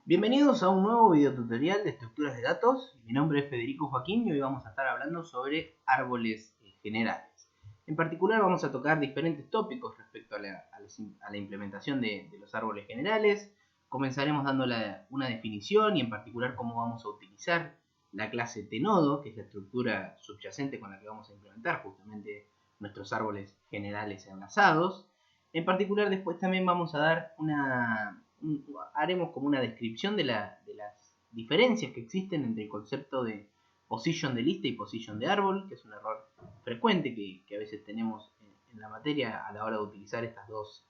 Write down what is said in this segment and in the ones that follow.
Bienvenidos a un nuevo video tutorial de estructuras de datos. Mi nombre es Federico Joaquín y hoy vamos a estar hablando sobre árboles generales. En particular vamos a tocar diferentes tópicos respecto a la implementación de los árboles generales. Comenzaremos dando una definición y en particular cómo vamos a utilizar la clase tnodo, que es la estructura subyacente con la que vamos a implementar justamente nuestros árboles generales enlazados. En particular después también vamos a dar haremos como una descripción de las diferencias que existen entre el concepto de position de lista y position de árbol, que es un error frecuente que a veces tenemos en la materia a la hora de utilizar estas dos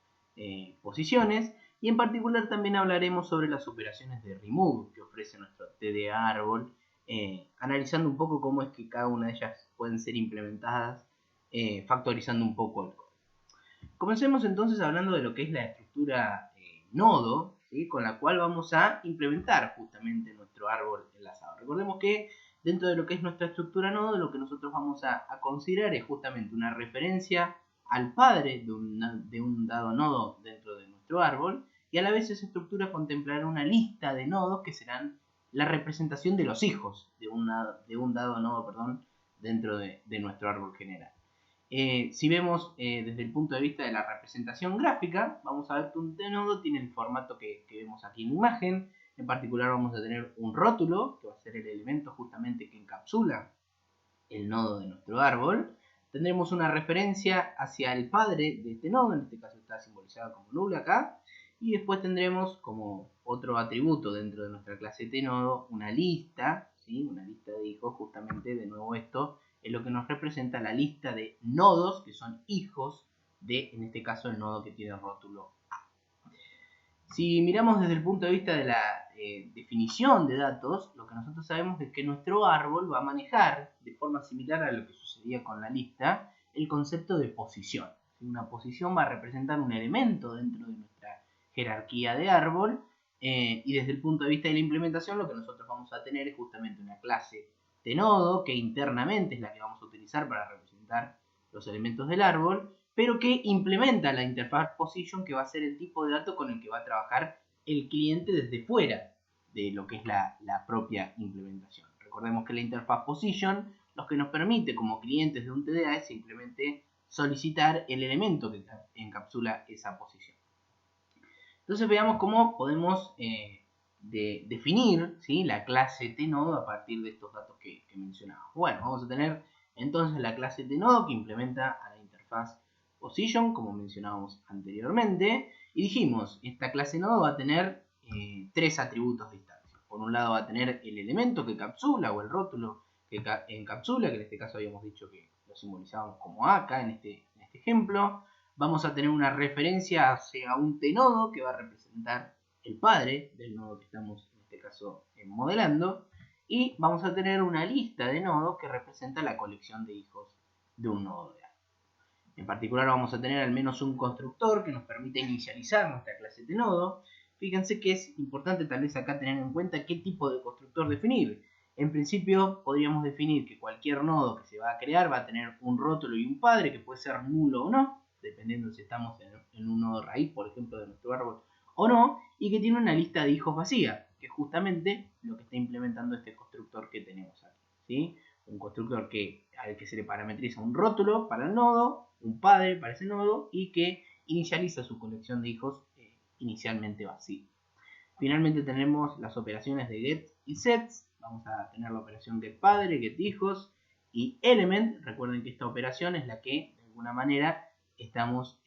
posiciones. Y en particular también hablaremos sobre las operaciones de remove que ofrece nuestro TDA árbol, analizando un poco cómo es que cada una de ellas pueden ser implementadas, factorizando un poco el código. Comencemos entonces hablando de lo que es la estructura nodo, ¿sí? Con la cual vamos a implementar justamente nuestro árbol enlazado. Recordemos que dentro de lo que es nuestra estructura nodo, lo que nosotros vamos a considerar es justamente una referencia al padre de un dado nodo dentro de nuestro árbol, y a la vez esa estructura contemplará una lista de nodos que serán la representación de los hijos de un dado nodo dentro de nuestro árbol general. Si vemos desde el punto de vista de la representación gráfica, vamos a ver que un tnodo tiene el formato que vemos aquí en la imagen. En particular vamos a tener un rótulo, que va a ser el elemento justamente que encapsula el nodo de nuestro árbol. Tendremos una referencia hacia el padre de este nodo, en este caso está simbolizado como null acá. Y después tendremos como otro atributo dentro de nuestra clase tnodo una lista, ¿sí? Una lista de hijos, justamente de nuevo esto es lo que nos representa la lista de nodos que son hijos de, en este caso, el nodo que tiene rótulo A. Si miramos desde el punto de vista de la definición de datos, lo que nosotros sabemos es que nuestro árbol va a manejar, de forma similar a lo que sucedía con la lista, el concepto de posición. Una posición va a representar un elemento dentro de nuestra jerarquía de árbol, y desde el punto de vista de la implementación lo que nosotros vamos a tener es justamente una clase tnodo, que internamente es la que vamos a utilizar para representar los elementos del árbol, pero que implementa la interfaz position, que va a ser el tipo de dato con el que va a trabajar el cliente desde fuera de lo que es la propia implementación. Recordemos que la interfaz position lo que nos permite como clientes de un TDA es simplemente solicitar el elemento que encapsula esa posición. Entonces veamos cómo podemos definir, ¿sí?, la clase tnodo a partir de estos datos que mencionamos. Bueno, vamos a tener entonces la clase tnodo que implementa a la interfaz position, como mencionábamos anteriormente, y dijimos, esta clase nodo va a tener tres atributos de instancia. Por un lado va a tener el elemento que encapsula o el rótulo que encapsula, que en este caso habíamos dicho que lo simbolizábamos como acá en este ejemplo. Vamos a tener una referencia hacia un tnodo que va a representar el padre del nodo que estamos en este caso modelando, y vamos a tener una lista de nodos que representa la colección de hijos de un nodo de árbol. En particular vamos a tener al menos un constructor que nos permite inicializar nuestra clase tnodo. Fíjense que es importante tal vez acá tener en cuenta qué tipo de constructor definir. En principio podríamos definir que cualquier nodo que se va a crear va a tener un rótulo y un padre que puede ser nulo o no, dependiendo si estamos en un nodo raíz, por ejemplo, de nuestro árbol o no, y que tiene una lista de hijos vacía, que es justamente lo que está implementando este constructor que tenemos aquí, ¿sí? Un constructor al que se le parametriza un rótulo para el nodo, un padre para ese nodo, y que inicializa su colección de hijos inicialmente vacía. Finalmente tenemos las operaciones de get y sets. Vamos a tener la operación get padre, get hijos y element. Recuerden que esta operación es la que de alguna manera estamos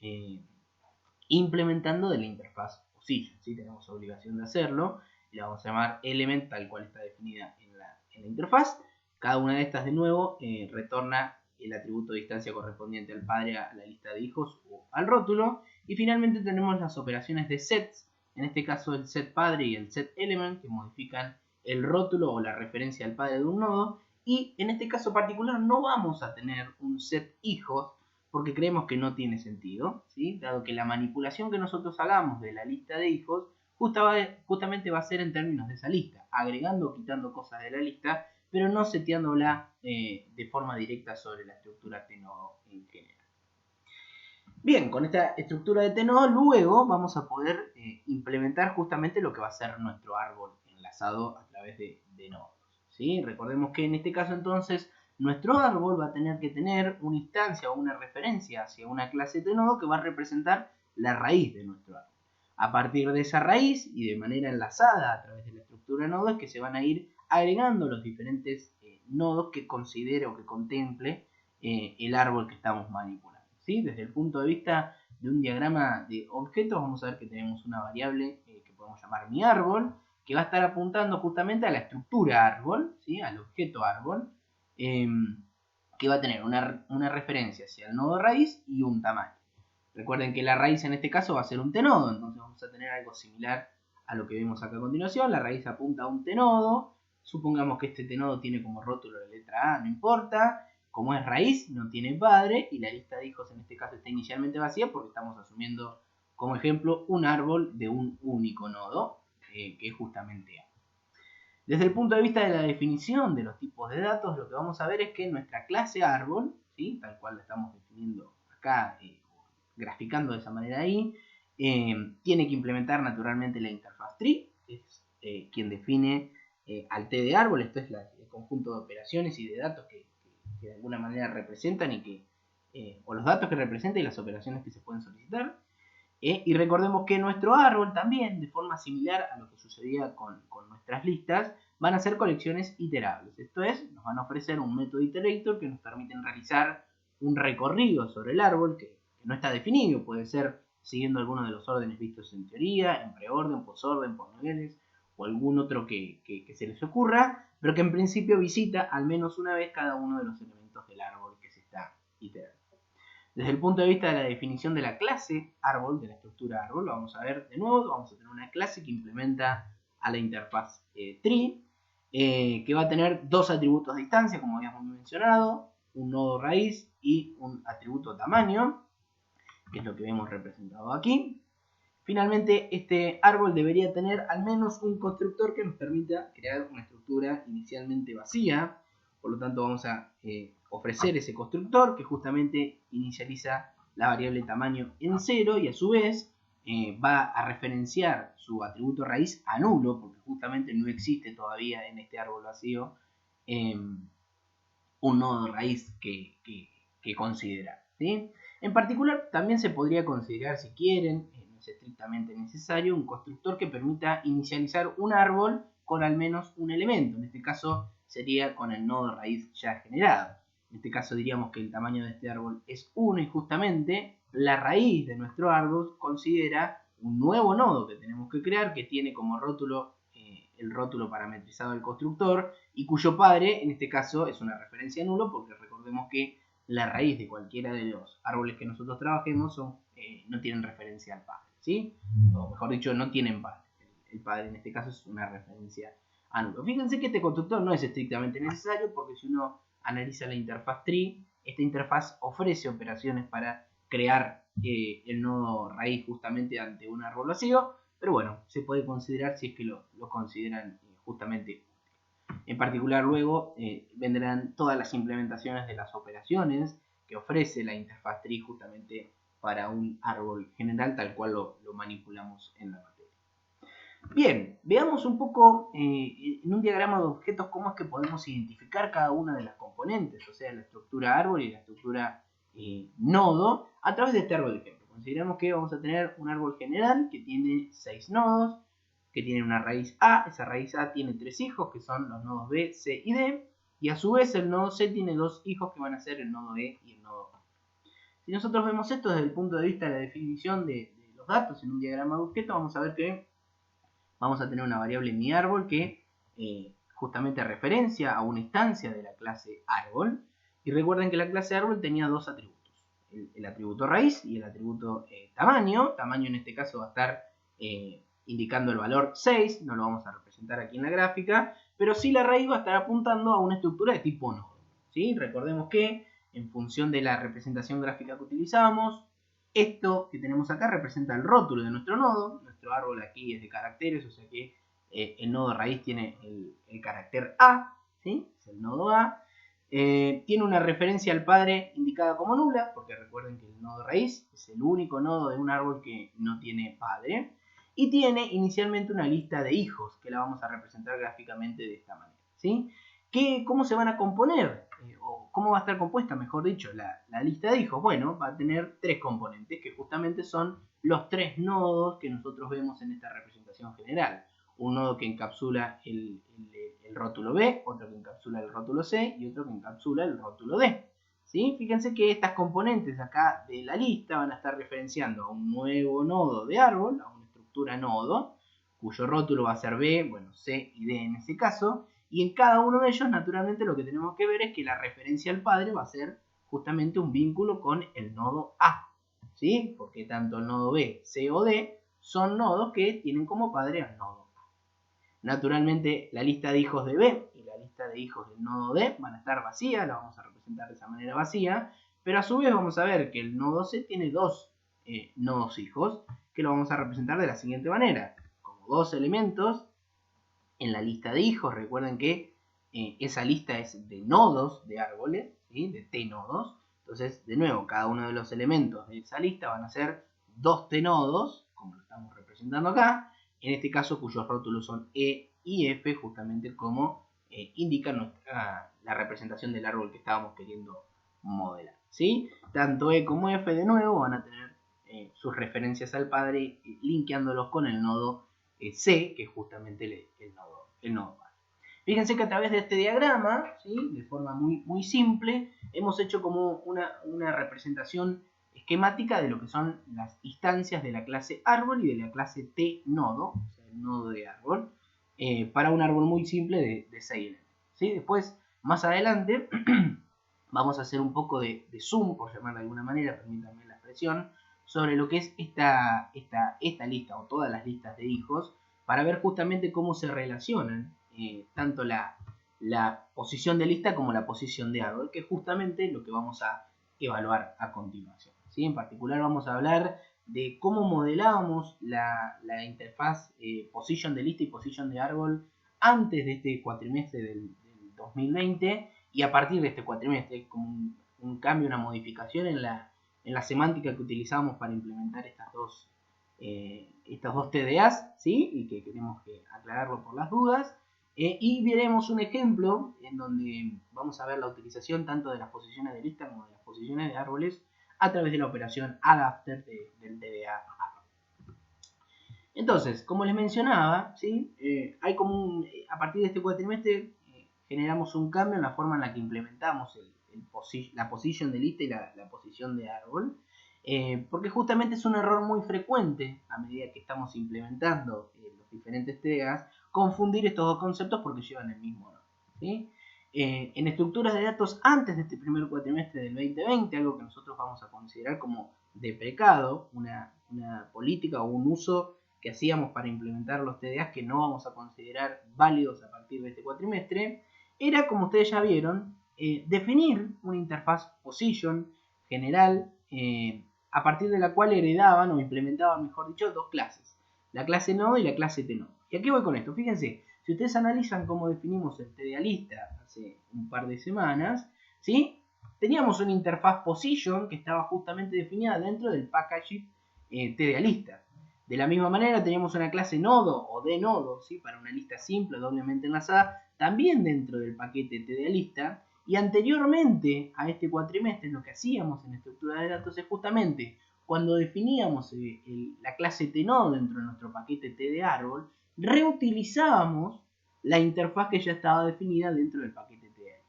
implementando de la interfaz position, ¿sí? Tenemos obligación de hacerlo y la vamos a llamar element tal cual está definida en la interfaz. Cada una de estas de nuevo retorna el atributo de distancia correspondiente al padre, a la lista de hijos o al rótulo. Y finalmente tenemos las operaciones de sets, en este caso el set padre y el set element, que modifican el rótulo o la referencia al padre de un nodo. Y en este caso particular no vamos a tener un set hijos, porque creemos que no tiene sentido, ¿sí? Dado que la manipulación que nosotros hagamos de la lista de hijos justamente va a ser en términos de esa lista, agregando o quitando cosas de la lista, pero no seteándola de forma directa sobre la estructura tnodo en general. Bien, con esta estructura de T-nodo luego vamos a poder implementar justamente lo que va a ser nuestro árbol enlazado a través de nodos. ¿Sí? Recordemos que en este caso entonces nuestro árbol va a tener que tener una instancia o una referencia hacia una clase T-nodo que va a representar la raíz de nuestro árbol. A partir de esa raíz y de manera enlazada a través de la estructura de nodos que se van a ir agregando los diferentes nodos que considere o que contemple el árbol que estamos manipulando. ¿Sí? Desde el punto de vista de un diagrama de objetos, vamos a ver que tenemos una variable que podemos llamar mi árbol, que va a estar apuntando justamente a la estructura árbol, ¿sí? Al objeto árbol, que va a tener una referencia hacia el nodo raíz y un tamaño. Recuerden que la raíz en este caso va a ser un t-nodo, entonces vamos a tener algo similar a lo que vemos acá a continuación. La raíz apunta a un t-nodo, supongamos que este t-nodo tiene como rótulo la letra A, no importa. Como es raíz, no tiene padre y la lista de hijos en este caso está inicialmente vacía porque estamos asumiendo como ejemplo un árbol de un único nodo, que es justamente A. Desde el punto de vista de la definición de los tipos de datos, lo que vamos a ver es que nuestra clase árbol, ¿sí? Tal cual la estamos definiendo acá, graficando de esa manera ahí, tiene que implementar naturalmente la interfaz tree, que es quien define al t de árbol. Esto es el conjunto de operaciones y de datos que de alguna manera representan y que, o los datos que representan y las operaciones que se pueden solicitar. Y recordemos que nuestro árbol también, de forma similar a lo que sucedía con nuestras listas, van a ser colecciones iterables. Esto es, nos van a ofrecer un método iterator que nos permiten realizar un recorrido sobre el árbol que no está definido. Puede ser siguiendo alguno de los órdenes vistos en teoría, en preorden, posorden, por niveles, o algún otro que se les ocurra, pero que en principio visita al menos una vez cada uno de los elementos del árbol que se está iterando. Desde el punto de vista de la definición de la clase árbol, de la estructura árbol, lo vamos a ver de nuevo. Vamos a tener una clase que implementa a la interfaz tree, que va a tener dos atributos de distancia, como habíamos mencionado, un nodo raíz y un atributo tamaño, que es lo que vemos representado aquí. Finalmente, este árbol debería tener al menos un constructor que nos permita crear una estructura inicialmente vacía. Por lo tanto, vamos a ofrecer ese constructor que justamente inicializa la variable tamaño en 0 y a su vez va a referenciar su atributo raíz a nulo, porque justamente no existe todavía en este árbol vacío un nodo raíz que considerar, ¿sí? En particular, también se podría considerar, si quieren, no es estrictamente necesario, un constructor que permita inicializar un árbol con al menos un elemento. En este caso sería con el nodo raíz ya generado. En este caso diríamos que el tamaño de este árbol es 1 y justamente la raíz de nuestro árbol considera un nuevo nodo que tenemos que crear que tiene como rótulo el rótulo parametrizado del constructor y cuyo padre en este caso es una referencia nulo porque recordemos que la raíz de cualquiera de los árboles que nosotros trabajemos no tienen referencia al padre, ¿sí? O mejor dicho, no tienen padre. El padre en este caso es una referencia a nulo. Fíjense que este constructor no es estrictamente necesario porque si uno analiza la interfaz tree, esta interfaz ofrece operaciones para crear el nodo raíz justamente ante un árbol vacío, pero bueno, se puede considerar si es que lo consideran justamente. En particular luego vendrán todas las implementaciones de las operaciones que ofrece la interfaz tree justamente para un árbol general tal cual lo manipulamos en la materia. Bien, veamos un poco en un diagrama de objetos cómo es que podemos identificar cada una de las componentes, o sea, la estructura árbol y la estructura nodo, a través de este árbol de ejemplo. Consideramos que vamos a tener un árbol general que tiene 6 nodos, que tiene una raíz A. Esa raíz A tiene 3 hijos, que son los nodos B, C y D, y a su vez el nodo C tiene 2 hijos que van a ser el nodo E y el nodo A. Si nosotros vemos esto desde el punto de vista de la definición de los datos en un diagrama de objetos, vamos a ver que vamos a tener una variable mi árbol que justamente referencia a una instancia de la clase árbol. Y recuerden que la clase árbol tenía dos atributos, el atributo raíz y el atributo tamaño. Tamaño en este caso va a estar indicando el valor 6, no lo vamos a representar aquí en la gráfica, pero sí la raíz va a estar apuntando a una estructura de tipo nodo, ¿sí? Recordemos que en función de la representación gráfica que utilizamos, esto que tenemos acá representa el rótulo de nuestro nodo. Nuestro árbol aquí es de caracteres, o sea que el nodo raíz tiene el carácter A, ¿sí? Es el nodo A. Tiene una referencia al padre indicada como nula, porque recuerden que el nodo raíz es el único nodo de un árbol que no tiene padre. Y tiene inicialmente una lista de hijos, que la vamos a representar gráficamente de esta manera, ¿sí? ¿Cómo se van a componer? O cómo va a estar compuesta, mejor dicho, la lista de hijos. Bueno, va a tener tres componentes, que justamente son los tres nodos que nosotros vemos en esta representación general. Un nodo que encapsula el rótulo B, otro que encapsula el rótulo C y otro que encapsula el rótulo D. ¿Sí? Fíjense que estas componentes acá de la lista van a estar referenciando a un nuevo nodo de árbol, a una estructura nodo, cuyo rótulo va a ser B, bueno, C y D en ese caso, y en cada uno de ellos, naturalmente, lo que tenemos que ver es que la referencia al padre va a ser justamente un vínculo con el nodo A, ¿sí? Porque tanto el nodo B, C o D son nodos que tienen como padre al nodo A. Naturalmente, la lista de hijos de B y la lista de hijos del nodo D van a estar vacías, la vamos a representar de esa manera vacía, pero a su vez vamos a ver que el nodo C tiene dos nodos hijos, que lo vamos a representar de la siguiente manera, como dos elementos en la lista de hijos. Recuerden que esa lista es de nodos de árboles, ¿sí? De T nodos. Entonces, de nuevo, cada uno de los elementos de esa lista van a ser dos T nodos, como lo estamos representando acá, en este caso cuyos rótulos son E y F, justamente como indican la representación del árbol que estábamos queriendo modelar, ¿sí? Tanto E como F, de nuevo, van a tener sus referencias al padre, linkeándolos con el nodo C, que es justamente el nodo padre. Fíjense que a través de este diagrama, ¿sí? De forma muy simple, hemos hecho como una representación esquemática de lo que son las instancias de la clase árbol y de la clase T nodo, o sea, el nodo de árbol, para un árbol muy simple de 6 elementos, ¿sí? Después, más adelante, vamos a hacer un poco de zoom, por llamarlo de alguna manera, permítanme la expresión, sobre lo que es esta lista o todas las listas de hijos, para ver justamente cómo se relacionan tanto la posición de lista como la posición de árbol, que es justamente lo que vamos a evaluar a continuación, ¿sí? En particular vamos a hablar de cómo modelábamos la interfaz position de lista y position de árbol antes de este cuatrimestre del 2020 y a partir de este cuatrimestre, como un cambio, una modificación en la semántica que utilizamos para implementar estas dos TDAs, ¿sí? Y que queremos aclararlo por las dudas. Y veremos un ejemplo en donde vamos a ver la utilización tanto de las posiciones de lista como de las posiciones de árboles a través de la operación adapter del TDA. Entonces, como les mencionaba, ¿sí? Hay como a partir de este cuatrimestre generamos un cambio en la forma en la que implementamos la posición de lista y la posición de árbol, porque justamente es un error muy frecuente a medida que estamos implementando los diferentes TDAs, confundir estos dos conceptos porque llevan el mismo nombre, ¿sí? En estructuras de datos antes de este primer cuatrimestre del 2020, algo que nosotros vamos a considerar como deprecado, una política o un uso que hacíamos para implementar los TDAs que no vamos a considerar válidos a partir de este cuatrimestre, era, como ustedes ya vieron, definir una interfaz position general a partir de la cual heredaban o implementaban, mejor dicho, dos clases, la clase nodo y la clase T-nodo. ¿Y a qué voy con esto? Fíjense, si ustedes analizan cómo definimos el TDA lista hace un par de semanas, ¿sí? Teníamos una interfaz position que estaba justamente definida dentro del package TDA lista. De la misma manera teníamos una clase nodo o de nodo, ¿sí? Para una lista simple doblemente enlazada, también dentro del paquete TDA lista. Y anteriormente a este cuatrimestre lo que hacíamos en estructura de datos es justamente cuando definíamos la clase T-nodo dentro de nuestro paquete T de árbol, reutilizábamos la interfaz que ya estaba definida dentro del paquete T de árbol.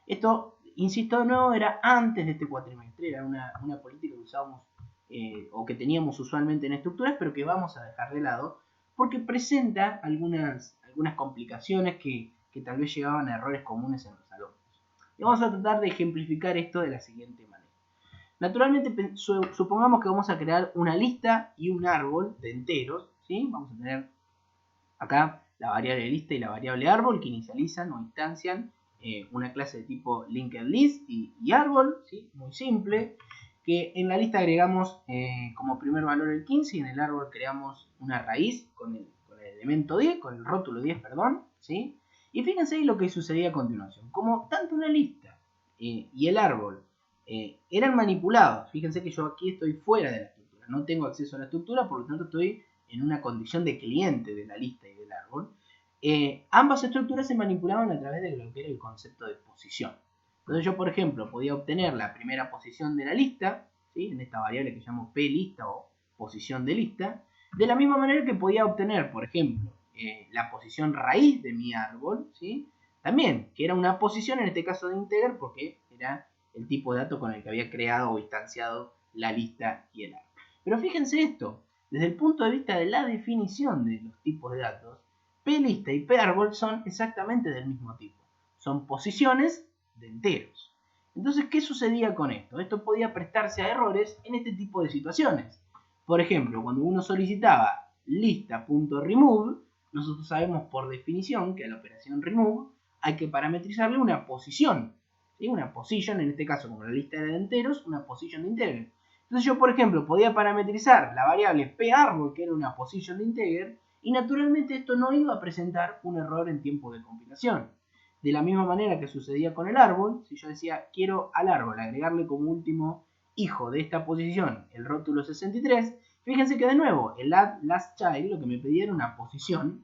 Esto, insisto de nuevo, era antes de este cuatrimestre, era una política que usábamos o que teníamos usualmente en estructuras, pero que vamos a dejar de lado porque presenta algunas complicaciones que tal vez llevaban a errores comunes en los alumnos. Y vamos a tratar de ejemplificar esto de la siguiente manera. Naturalmente, supongamos que vamos a crear una lista y un árbol de enteros, ¿sí? Vamos a tener acá la variable lista y la variable árbol que inicializan o instancian una clase de tipo linked list y árbol, ¿sí? Muy simple, que en la lista agregamos como primer valor el 15 y en el árbol creamos una raíz con el elemento 10, con el rótulo 10, perdón, ¿sí? Y fíjense ahí lo que sucedía a continuación. Como tanto una lista y el árbol eran manipulados. Fíjense que yo aquí estoy fuera de la estructura, no tengo acceso a la estructura, por lo tanto estoy en una condición de cliente de la lista y del árbol. Ambas estructuras se manipulaban a través de lo que era el concepto de posición. Entonces yo, por ejemplo, podía obtener la primera posición de la lista, ¿sí?, en esta variable que llamo plista o posición de lista, de la misma manera que podía obtener, por ejemplo, la posición raíz de mi árbol, ¿sí?, también, que era una posición, en este caso de integer, porque era el tipo de dato con el que había creado o instanciado la lista y el árbol. Pero fíjense esto, desde el punto de vista de la definición de los tipos de datos, plista y pArbol son exactamente del mismo tipo. Son posiciones de enteros. Entonces, ¿qué sucedía con esto? Esto podía prestarse a errores en este tipo de situaciones. Por ejemplo, cuando uno solicitaba lista.remove, nosotros sabemos por definición que a la operación remove hay que parametrizarle una posición. ¿Sí? Una position, en este caso, como la lista era de enteros, una position de integer. Entonces yo, por ejemplo, podía parametrizar la variable pArbol, que era una position de integer, y naturalmente esto no iba a presentar un error en tiempo de compilación. De la misma manera que sucedía con el árbol, si yo decía quiero al árbol agregarle como último hijo de esta posición el rótulo 63, fíjense que de nuevo el add last child lo que me pedía era una posición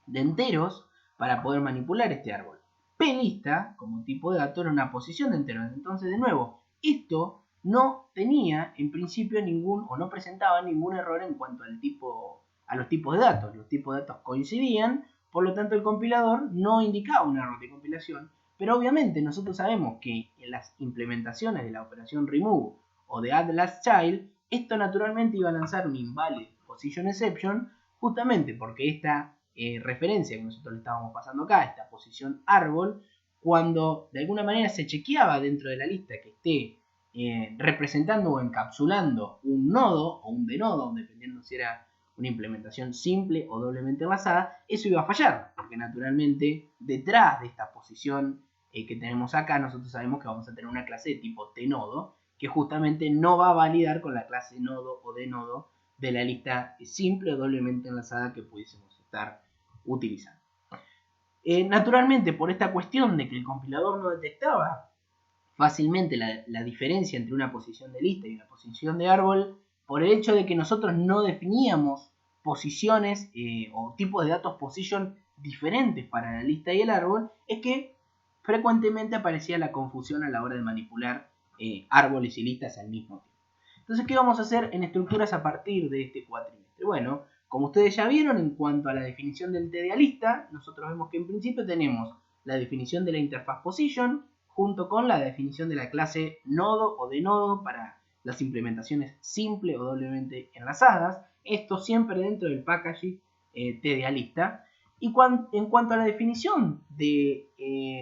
de enteros para poder manipular este árbol. plista, como tipo de dato, era una posición de enteros. Entonces, de nuevo, esto no tenía en principio ningún, o no presentaba ningún error en cuanto al tipo, a los tipos de datos. Los tipos de datos coincidían, por lo tanto el compilador no indicaba un error de compilación. Pero obviamente nosotros sabemos que en las implementaciones de la operación remove o de add last child, esto naturalmente iba a lanzar un invalid position exception, justamente porque esta referencia que nosotros le estábamos pasando acá, esta posición árbol, cuando de alguna manera se chequeaba dentro de la lista que esté representando o encapsulando un nodo o un denodo, dependiendo si era una implementación simple o doblemente enlazada, eso iba a fallar, porque naturalmente detrás de esta posición que tenemos acá, nosotros sabemos que vamos a tener una clase de tipo tnodo, que justamente no va a validar con la clase nodo o denodo de la lista simple o doblemente enlazada que pudiésemos estar utilizando. Naturalmente, por esta cuestión de que el compilador no detectaba fácilmente la diferencia entre una posición de lista y una posición de árbol, por el hecho de que nosotros no definíamos posiciones o tipos de datos position diferentes para la lista y el árbol, es que frecuentemente aparecía la confusión a la hora de manipular árboles y listas al mismo tiempo. Entonces, ¿qué vamos a hacer en estructuras a partir de este cuatrimestre? Bueno, como ustedes ya vieron, en cuanto a la definición del TDA lista, nosotros vemos que en principio tenemos la definición de la interfaz position, junto con la definición de la clase nodo o denodo para las implementaciones simple o doblemente enlazadas. Esto siempre dentro del packaging TDA lista. Y en cuanto a la definición de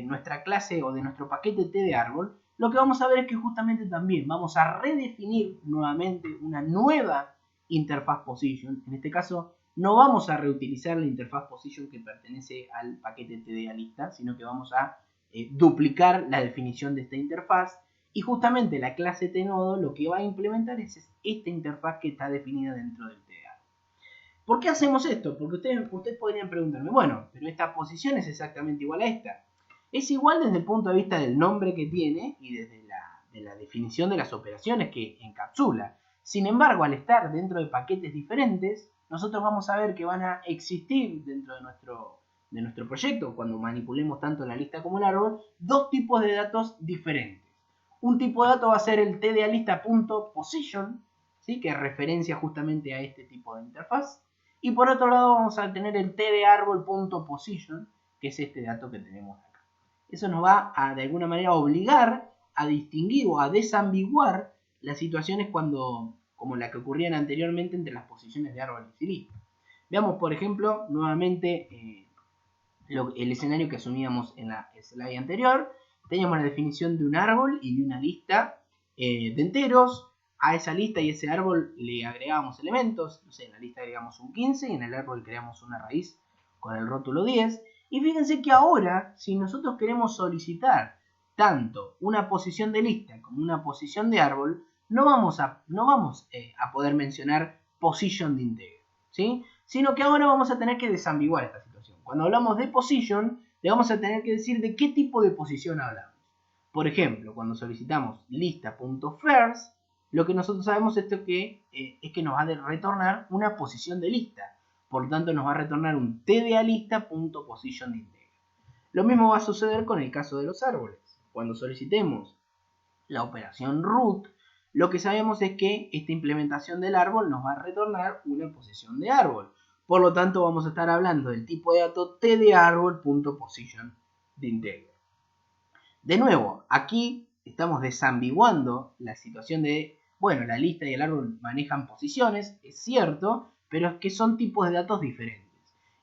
nuestra clase o de nuestro paquete TDA árbol, lo que vamos a ver es que justamente también vamos a redefinir nuevamente una nueva interfaz position. En este caso no vamos a reutilizar la interfaz position que pertenece al paquete TDA lista, sino que vamos a duplicar la definición de esta interfaz, y justamente la clase tnodo lo que va a implementar es esta interfaz que está definida dentro del TDA. ¿Por qué hacemos esto? Porque ustedes podrían preguntarme, bueno, pero esta posición es exactamente igual a esta. Es igual desde el punto de vista del nombre que tiene y desde la definición de las operaciones que encapsula. Sin embargo, al estar dentro de paquetes diferentes, nosotros vamos a ver que van a existir dentro de nuestro proyecto, cuando manipulemos tanto la lista como el árbol, dos tipos de datos diferentes. Un tipo de dato va a ser el tdalista.position, ¿sí?, que referencia justamente a este tipo de interfaz. Y por otro lado vamos a tener el tdarbol.position, que es este dato que tenemos acá. Eso nos va a de alguna manera obligar a distinguir o a desambiguar las situaciones como la que ocurrían anteriormente entre las posiciones de árboles y lista. Veamos, por ejemplo, nuevamente el escenario que asumíamos en la slide anterior. Teníamos la definición de un árbol y de una lista de enteros. A esa lista y ese árbol le agregábamos elementos. No sé, en la lista agregamos un 15 y en el árbol creamos una raíz con el rótulo 10. Y fíjense que ahora, si nosotros queremos solicitar tanto una posición de lista como una posición de árbol, no vamos a poder mencionar position de integer, ¿sí?, sino que ahora vamos a tener que desambiguar esta situación. Cuando hablamos de position, le vamos a tener que decir de qué tipo de posición hablamos. Por ejemplo, cuando solicitamos lista.first, lo que nosotros sabemos es que nos va a retornar una posición de lista. Por lo tanto, nos va a retornar un tdalista.positionDinteger. Lo mismo va a suceder con el caso de los árboles. Cuando solicitemos la operación root, lo que sabemos es que esta implementación del árbol nos va a retornar una posición de árbol. Por lo tanto, vamos a estar hablando del tipo de dato tdarbol.positionDinteger. De nuevo, aquí estamos desambiguando la situación de, bueno, la lista y el árbol manejan posiciones, es cierto, pero es que son tipos de datos diferentes.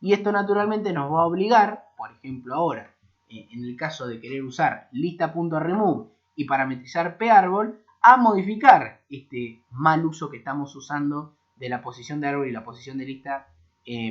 Y esto naturalmente nos va a obligar, por ejemplo ahora, en el caso de querer usar lista.remove y parametrizar pArbol, a modificar este mal uso que estamos usando de la posición de árbol y la posición de lista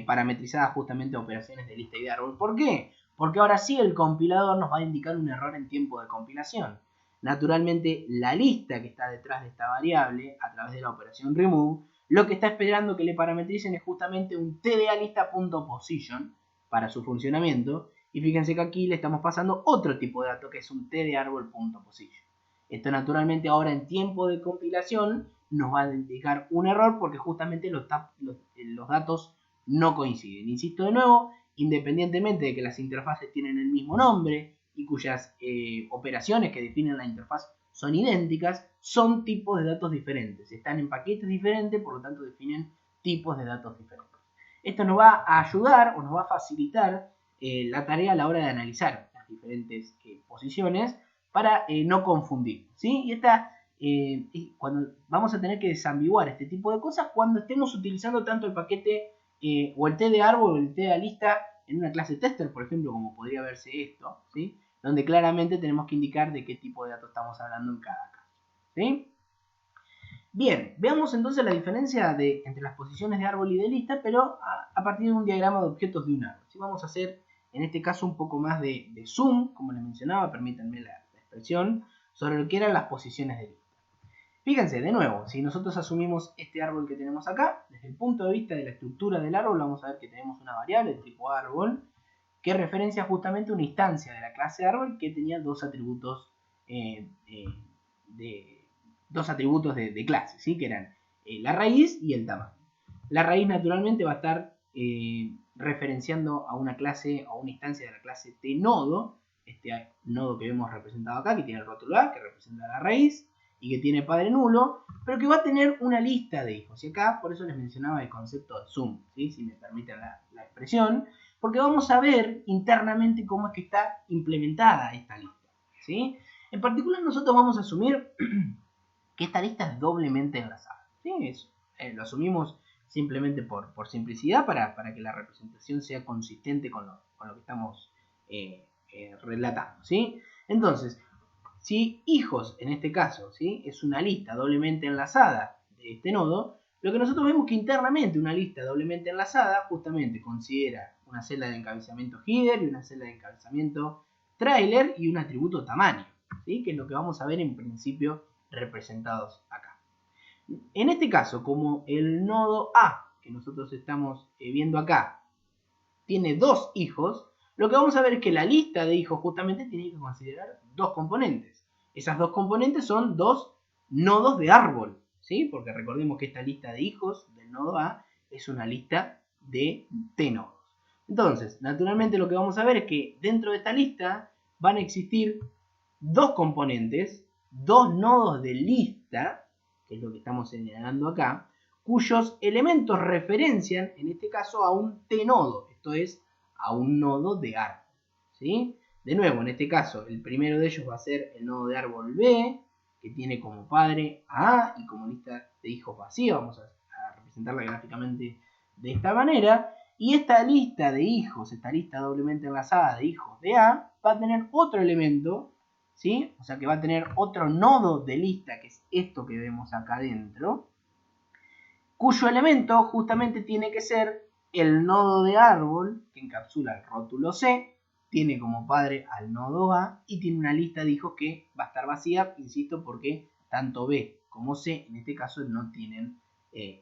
parametrizada justamente a operaciones de lista y de árbol. ¿Por qué? Porque ahora sí el compilador nos va a indicar un error en tiempo de compilación. Naturalmente, la lista que está detrás de esta variable, a través de la operación remove, lo que está esperando que le parametricen es justamente un tdalista.position para su funcionamiento. Y fíjense que aquí le estamos pasando otro tipo de dato que es un tdarbol.position. Esto naturalmente ahora en tiempo de compilación nos va a indicar un error porque justamente los datos no coinciden. Insisto de nuevo, independientemente de que las interfaces tienen el mismo nombre y cuyas operaciones que definen la interfaz son idénticas, son tipos de datos diferentes. Están en paquetes diferentes, por lo tanto definen tipos de datos diferentes. Esto nos va a ayudar o nos va a facilitar la tarea a la hora de analizar las diferentes posiciones para no confundir, ¿sí? Y cuando vamos a tener que desambiguar este tipo de cosas cuando estemos utilizando tanto el paquete o el tdarbol o el tdalista en una clase tester, por ejemplo, como podría verse esto, ¿sí? Donde claramente tenemos que indicar de qué tipo de datos estamos hablando en cada caso, ¿sí? Bien, veamos entonces la diferencia entre las posiciones de árbol y de lista, pero a partir de un diagrama de objetos de un árbol. ¿Sí? Vamos a hacer en este caso un poco más de zoom, como les mencionaba, permítanme la expresión, sobre lo que eran las posiciones de lista. Fíjense, de nuevo, si nosotros asumimos este árbol que tenemos acá, desde el punto de vista de la estructura del árbol, vamos a ver que tenemos una variable de tipo árbol que referencia justamente una instancia de la clase árbol que tenía dos atributos de clase, ¿sí? Que eran la raíz y el tamaño. La raíz naturalmente va a estar referenciando a una clase, a una instancia de la clase tNodo, este nodo que vemos representado acá, que tiene el rótulo A, que representa la raíz, y que tiene padre nulo, pero que va a tener una lista de hijos. Y acá, por eso les mencionaba el concepto de zoom, ¿sí? Si me permiten la expresión, porque vamos a ver internamente cómo es que está implementada esta lista, ¿sí? En particular nosotros vamos a asumir que esta lista es doblemente enlazada, ¿sí? Lo asumimos simplemente por simplicidad para que la representación sea consistente con lo que estamos relatando, ¿sí? Entonces, si hijos, en este caso, ¿sí? Es una lista doblemente enlazada de este nodo, lo que nosotros vemos que internamente una lista doblemente enlazada justamente considera una celda de encabezamiento header y una celda de encabezamiento trailer y un atributo tamaño, ¿sí? Que es lo que vamos a ver en principio representados acá. En este caso, como el nodo A que nosotros estamos viendo acá tiene dos hijos, lo que vamos a ver es que la lista de hijos justamente tiene que considerar dos componentes. Esas dos componentes son dos nodos de árbol, ¿sí? Porque recordemos que esta lista de hijos del nodo A es una lista de tnodos. Entonces, naturalmente lo que vamos a ver es que dentro de esta lista van a existir dos componentes, dos nodos de lista, que es lo que estamos señalando acá, cuyos elementos referencian, en este caso, a un tnodo, esto es, a un nodo de árbol, ¿sí? De nuevo, en este caso, el primero de ellos va a ser el nodo de árbol B, que tiene como padre a A y como lista de hijos vacía, vamos a representarla gráficamente de esta manera, y esta lista de hijos, esta lista doblemente enlazada de hijos de A, va a tener otro elemento, ¿sí? O sea que va a tener otro nodo de lista, que es esto que vemos acá adentro, cuyo elemento justamente tiene que ser el nodo de árbol que encapsula el rótulo C, tiene como padre al nodo A y tiene una lista de hijos que va a estar vacía, insisto, porque tanto B como C en este caso no tienen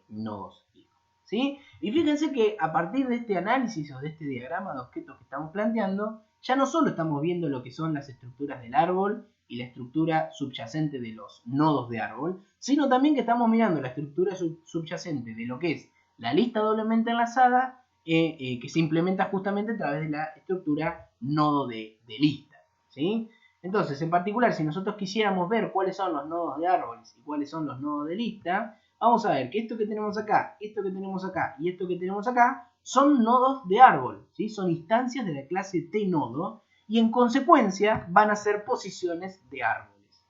nodos hijos, ¿sí? Y fíjense que a partir de este análisis o de este diagrama de objetos que estamos planteando, ya no solo estamos viendo lo que son las estructuras del árbol y la estructura subyacente de los nodos de árbol, sino también que estamos mirando la estructura subyacente de lo que es la lista doblemente enlazada, que se implementa justamente a través de la estructura nodo de lista, ¿sí? Entonces, en particular, si nosotros quisiéramos ver cuáles son los nodos de árboles y cuáles son los nodos de lista, vamos a ver que esto que tenemos acá, esto que tenemos acá y esto que tenemos acá son nodos de árbol, ¿sí? Son instancias de la clase T-nodo y en consecuencia van a ser posiciones de árboles.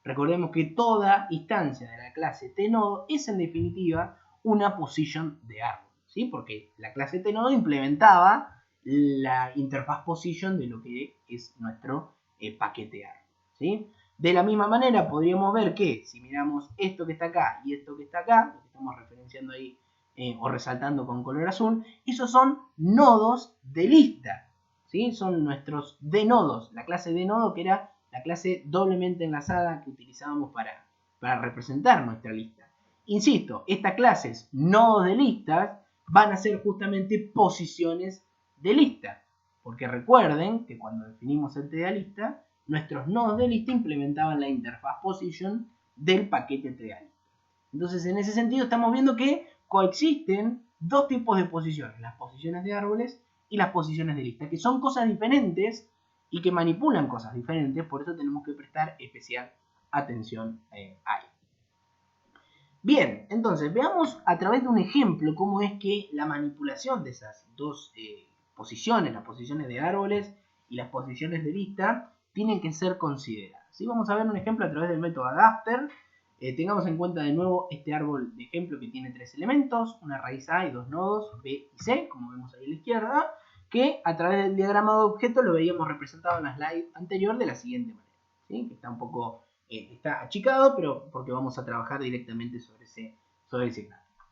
Recordemos que toda instancia de la clase T-nodo es en definitiva una position de árbol, ¿sí? Porque la clase T-nodo implementaba la interfaz position de lo que es nuestro paquete árbol, ¿sí? De la misma manera podríamos ver que si miramos esto que está acá y esto que está acá, lo que estamos referenciando ahí o resaltando con color azul, esos son nodos de lista, ¿sí? Son nuestros D-nodos, la clase D-nodo que era la clase doblemente enlazada que utilizábamos para representar nuestra lista. Insisto, estas clases nodos de listas van a ser justamente posiciones de lista, porque recuerden que cuando definimos el T de la lista, nuestros nodos de lista implementaban la interfaz position del paquete T de la lista. Entonces, en ese sentido, estamos viendo que coexisten dos tipos de posiciones, las posiciones de árboles y las posiciones de lista, que son cosas diferentes y que manipulan cosas diferentes, por eso tenemos que prestar especial atención ahí. Bien, entonces veamos a través de un ejemplo cómo es que la manipulación de esas dos posiciones, las posiciones de árboles y las posiciones de lista, tienen que ser consideradas. ¿Sí? Vamos a ver un ejemplo a través del método adapter. Tengamos en cuenta de nuevo este árbol de ejemplo que tiene tres elementos, una raíz A y dos nodos B y C, como vemos ahí a la izquierda, que a través del diagrama de objeto lo veíamos representado en la slide anterior de la siguiente manera, ¿sí? Que está un poco está achicado, pero porque vamos a trabajar directamente sobre ese gráfico.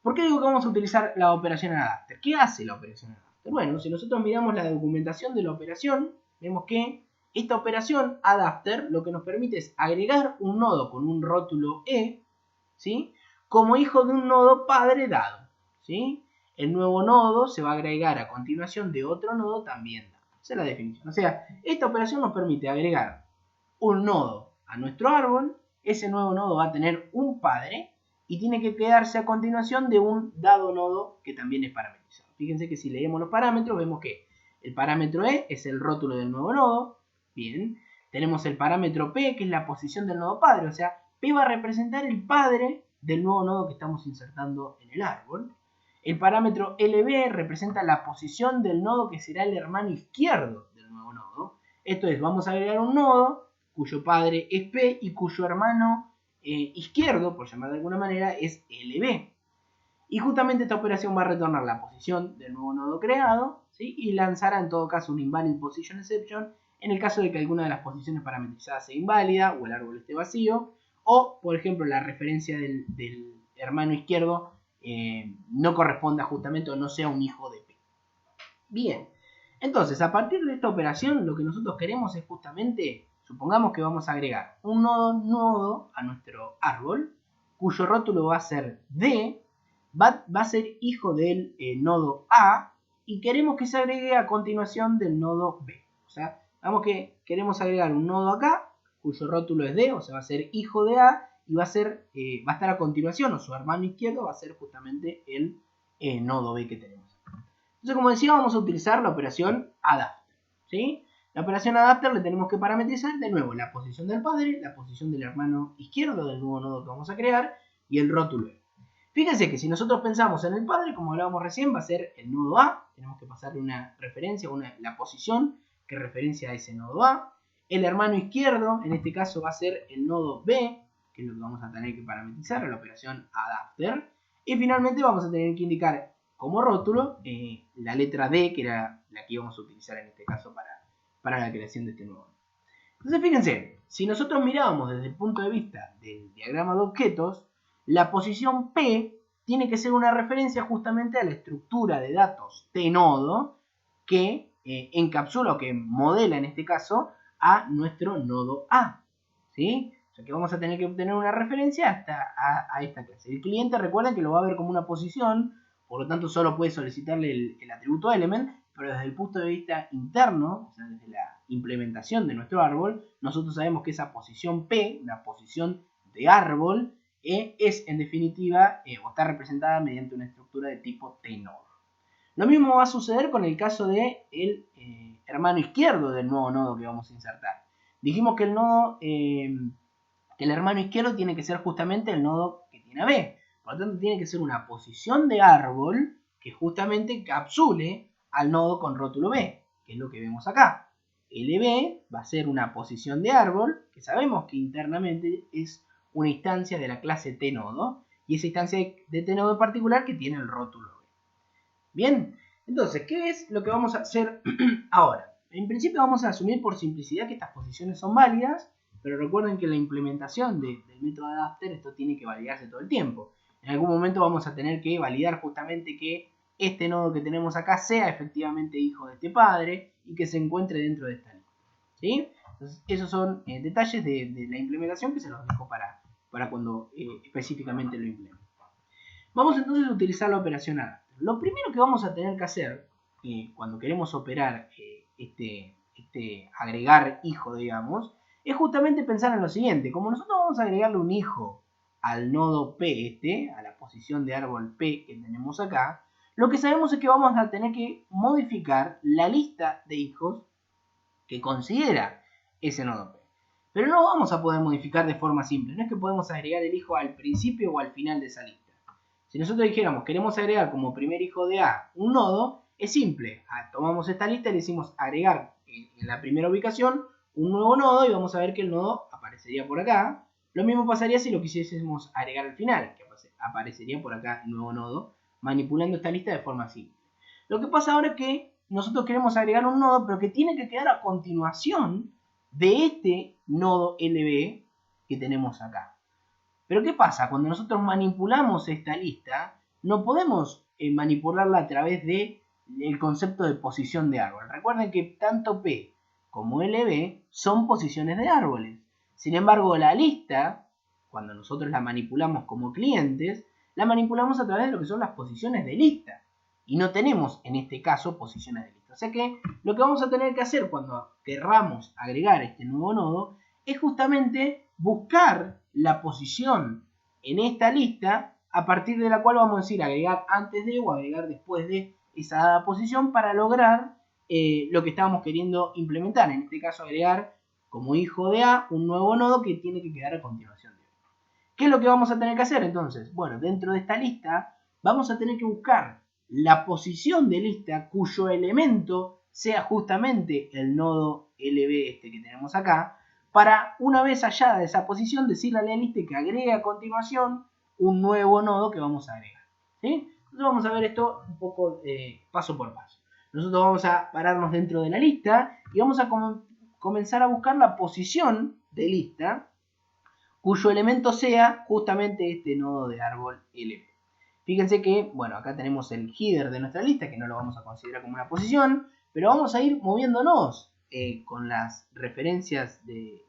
¿Por qué digo que vamos a utilizar la operación adapter? ¿Qué hace la operación adapter? Bueno, si nosotros miramos la documentación de la operación, vemos que esta operación adapter lo que nos permite es agregar un nodo con un rótulo E, ¿sí? Como hijo de un nodo padre dado, ¿sí? El nuevo nodo se va a agregar a continuación de otro nodo también dado. Esa es la definición. O sea, esta operación nos permite agregar un nodo a nuestro árbol, ese nuevo nodo va a tener un padre y tiene que quedarse a continuación de un dado nodo que también es parametrizado. Fíjense que si leemos los parámetros vemos que el parámetro E es el rótulo del nuevo nodo, bien, tenemos el parámetro P que es la posición del nodo padre, o sea, P va a representar el padre del nuevo nodo que estamos insertando en el árbol. El parámetro LB representa la posición del nodo que será el hermano izquierdo del nuevo nodo. Esto es, vamos a agregar un nodo cuyo padre es P y cuyo hermano izquierdo, por llamar de alguna manera, es LB. Y justamente esta operación va a retornar la posición del nuevo nodo creado, ¿sí? Y lanzará en todo caso un invalid position exception en el caso de que alguna de las posiciones parametrizadas sea inválida o el árbol esté vacío, o por ejemplo la referencia del hermano izquierdo no corresponda justamente o no sea un hijo de P. Bien, entonces a partir de esta operación lo que nosotros queremos es justamente, supongamos que vamos a agregar un nodo a nuestro árbol, cuyo rótulo va a ser D, va a ser hijo del nodo A, y queremos que se agregue a continuación del nodo B. O sea, vamos que queremos agregar un nodo acá, cuyo rótulo es D, o sea, va a ser hijo de A, y va a estar a continuación, o su hermano izquierdo va a ser justamente el nodo B que tenemos. Entonces, como decía, vamos a utilizar la operación adapter, ¿sí? La operación adapter le tenemos que parametrizar de nuevo la posición del padre, la posición del hermano izquierdo del nuevo nodo que vamos a crear y el rótulo E. Fíjense que si nosotros pensamos en el padre, como hablábamos recién, va a ser el nodo A. Tenemos que pasarle una referencia, la posición que referencia a ese nodo A. El hermano izquierdo, en este caso, va a ser el nodo B, que es lo que vamos a tener que parametrizar a la operación adapter. Y finalmente vamos a tener que indicar como rótulo la letra D, que era la que íbamos a utilizar en este caso para la creación de este nuevo nodo. Entonces fíjense, si nosotros mirábamos desde el punto de vista del diagrama de objetos, la posición P tiene que ser una referencia justamente a la estructura de datos T-nodo que encapsula o que modela en este caso a nuestro nodo A, ¿sí? O sea que vamos a tener que obtener una referencia a esta clase. El cliente, recuerden que lo va a ver como una posición, por lo tanto solo puede solicitarle el atributo element, pero desde el punto de vista interno, o sea, desde la implementación de nuestro árbol, nosotros sabemos que esa posición P, una posición de árbol, es en definitiva, o está representada mediante una estructura de tipo T-nodo. Lo mismo va a suceder con el caso del hermano izquierdo del nuevo nodo que vamos a insertar. Dijimos que el hermano izquierdo tiene que ser justamente el nodo que tiene a B. Por lo tanto, tiene que ser una posición de árbol que justamente encapsule al nodo con rótulo B, que es lo que vemos acá. LB va a ser una posición de árbol que sabemos que internamente es una instancia de la clase T-nodo, y esa instancia de T-nodo en particular que tiene el rótulo B. Bien, entonces, ¿qué es lo que vamos a hacer ahora? En principio vamos a asumir por simplicidad que estas posiciones son válidas, pero recuerden que la implementación del método adapter esto tiene que validarse todo el tiempo. En algún momento vamos a tener que validar justamente que este nodo que tenemos acá sea efectivamente hijo de este padre y que se encuentre dentro de esta lista. ¿Sí? Entonces, esos son detalles de la implementación que se los dejo para cuando específicamente lo implemento. Vamos entonces a utilizar la operación adapter. Lo primero que vamos a tener que hacer cuando queremos operar este agregar hijo, digamos, es justamente pensar en lo siguiente. Como nosotros vamos a agregarle un hijo al nodo P, a la posición de árbol P que tenemos acá, lo que sabemos es que vamos a tener que modificar la lista de hijos que considera ese nodo P. Pero no lo vamos a poder modificar de forma simple. No es que podemos agregar el hijo al principio o al final de esa lista. Si nosotros dijéramos queremos agregar como primer hijo de A un nodo, es simple. Tomamos esta lista y le decimos agregar en la primera ubicación un nuevo nodo y vamos a ver que el nodo aparecería por acá. Lo mismo pasaría si lo quisiésemos agregar al final, que aparecería por acá el nuevo nodo, manipulando esta lista de forma simple. Lo que pasa ahora es que nosotros queremos agregar un nodo, pero que tiene que quedar a continuación de este nodo LB que tenemos acá. Pero ¿qué pasa? Cuando nosotros manipulamos esta lista, no podemos manipularla a través del concepto de posición de árbol. Recuerden que tanto P como LB son posiciones de árboles. Sin embargo, la lista, cuando nosotros la manipulamos como clientes, la manipulamos a través de lo que son las posiciones de lista. Y no tenemos, en este caso, posiciones de lista. O sea que lo que vamos a tener que hacer cuando querramos agregar este nuevo nodo es justamente buscar la posición en esta lista a partir de la cual vamos a decir agregar antes de o agregar después de esa dada posición para lograr lo que estábamos queriendo implementar. En este caso agregar como hijo de A un nuevo nodo que tiene que quedar a continuación de B. ¿Qué es lo que vamos a tener que hacer entonces? Bueno, dentro de esta lista vamos a tener que buscar la posición de lista cuyo elemento sea justamente el nodo LB que tenemos acá, para una vez hallada esa posición decirle a la lista que agregue a continuación un nuevo nodo que vamos a agregar. ¿Sí? Entonces vamos a ver esto un poco paso por paso. Nosotros vamos a pararnos dentro de la lista y vamos a comenzar a buscar la posición de lista cuyo elemento sea justamente este nodo de árbol LB. Fíjense que, bueno, acá tenemos el header de nuestra lista, que no lo vamos a considerar como una posición, pero vamos a ir moviéndonos con las referencias de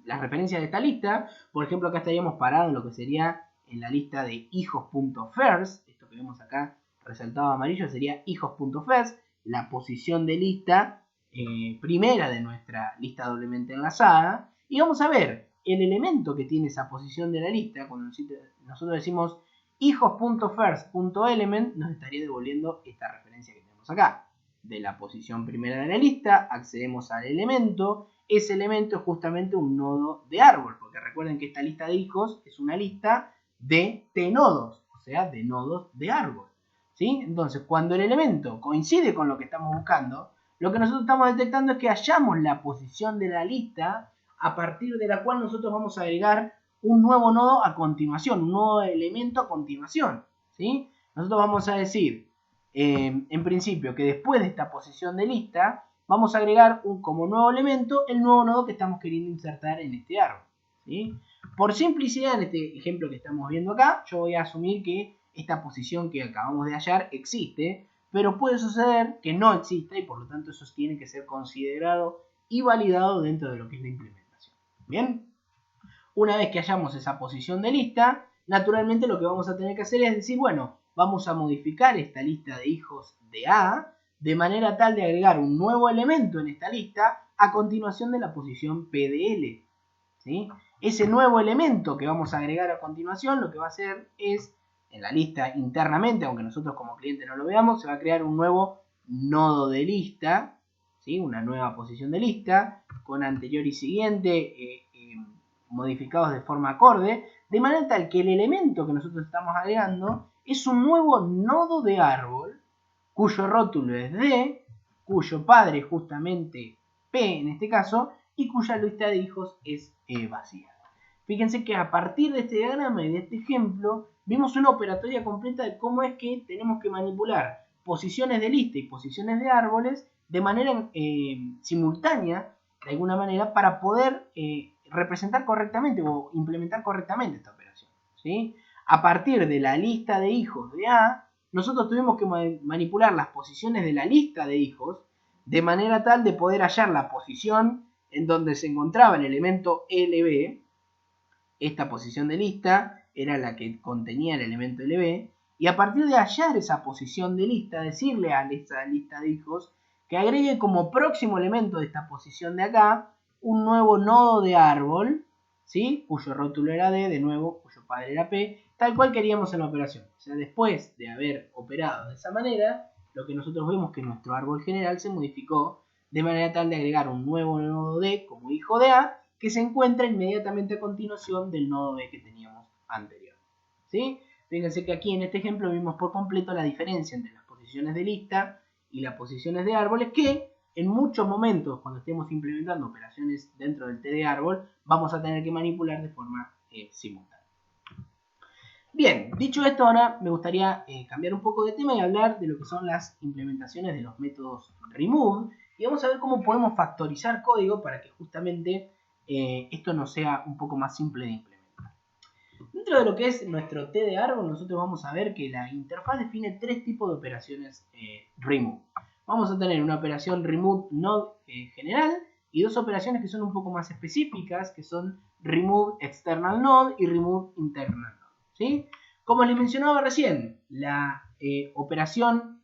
esta lista. Por ejemplo, acá estaríamos parados en lo que sería en la lista de hijos.first. Esto que vemos acá resaltado amarillo sería hijos.first, la posición de lista primera de nuestra lista doblemente enlazada. Y vamos a ver el elemento que tiene esa posición de la lista. Cuando nosotros decimos hijos.first.element, nos estaría devolviendo esta referencia que tenemos acá. De la posición primera de la lista, accedemos al elemento. Ese elemento es justamente un nodo de árbol, porque recuerden que esta lista de hijos es una lista de T-nodos, o sea, de nodos de árbol. ¿Sí? Entonces, cuando el elemento coincide con lo que estamos buscando, lo que nosotros estamos detectando es que hallamos la posición de la lista a partir de la cual nosotros vamos a agregar un nuevo nodo a continuación, un nuevo elemento a continuación. ¿Sí? Nosotros vamos a decir, en principio, que después de esta posición de lista, vamos a agregar como nuevo elemento el nuevo nodo que estamos queriendo insertar en este árbol. ¿Sí? Por simplicidad, en este ejemplo que estamos viendo acá, yo voy a asumir que esta posición que acabamos de hallar existe, pero puede suceder que no exista y por lo tanto eso tiene que ser considerado y validado dentro de lo que es la implementación. ¿Bien? Una vez que hayamos esa posición de lista, naturalmente lo que vamos a tener que hacer es decir, bueno, vamos a modificar esta lista de hijos de A de manera tal de agregar un nuevo elemento en esta lista a continuación de la posición P de L. ¿Sí? Ese nuevo elemento que vamos a agregar a continuación lo que va a hacer es, en la lista internamente, aunque nosotros como cliente no lo veamos, se va a crear un nuevo nodo de lista, ¿sí? Una nueva posición de lista, con anterior y siguiente modificados de forma acorde, de manera tal que el elemento que nosotros estamos agregando es un nuevo nodo de árbol, cuyo rótulo es D, cuyo padre es justamente P en este caso, y cuya lista de hijos es vacía. Fíjense que a partir de este diagrama y de este ejemplo, vimos una operatoria completa de cómo es que tenemos que manipular posiciones de lista y posiciones de árboles de manera simultánea, de alguna manera, para poder representar correctamente o implementar correctamente esta operación. ¿Sí? A partir de la lista de hijos de A, nosotros tuvimos que manipular las posiciones de la lista de hijos de manera tal de poder hallar la posición en donde se encontraba el elemento LB. Esta posición de lista era la que contenía el elemento LB, y a partir de hallar esa posición de lista, decirle a esa lista de hijos que agregue como próximo elemento de esta posición de acá un nuevo nodo de árbol, ¿sí? Cuyo rótulo era D, de nuevo, cuyo padre era P, tal cual queríamos en la operación. O sea, después de haber operado de esa manera, lo que nosotros vemos es que nuestro árbol general se modificó de manera tal de agregar un nuevo nodo D como hijo de A, que se encuentra inmediatamente a continuación del nodo B que teníamos anterior. ¿Sí? Fíjense que aquí en este ejemplo vimos por completo la diferencia entre las posiciones de lista y las posiciones de árboles, que en muchos momentos, cuando estemos implementando operaciones dentro del T de árbol, vamos a tener que manipular de forma simultánea. Bien, dicho esto, ahora me gustaría cambiar un poco de tema y hablar de lo que son las implementaciones de los métodos remove, y vamos a ver cómo podemos factorizar código para que justamente esto nos sea un poco más simple de implementar. Dentro de lo que es nuestro T de árbol, nosotros vamos a ver que la interfaz define tres tipos de operaciones remove. Vamos a tener una operación remove node general y dos operaciones que son un poco más específicas, que son remove external node y remove internal node. ¿Sí? Como les mencionaba recién, la operación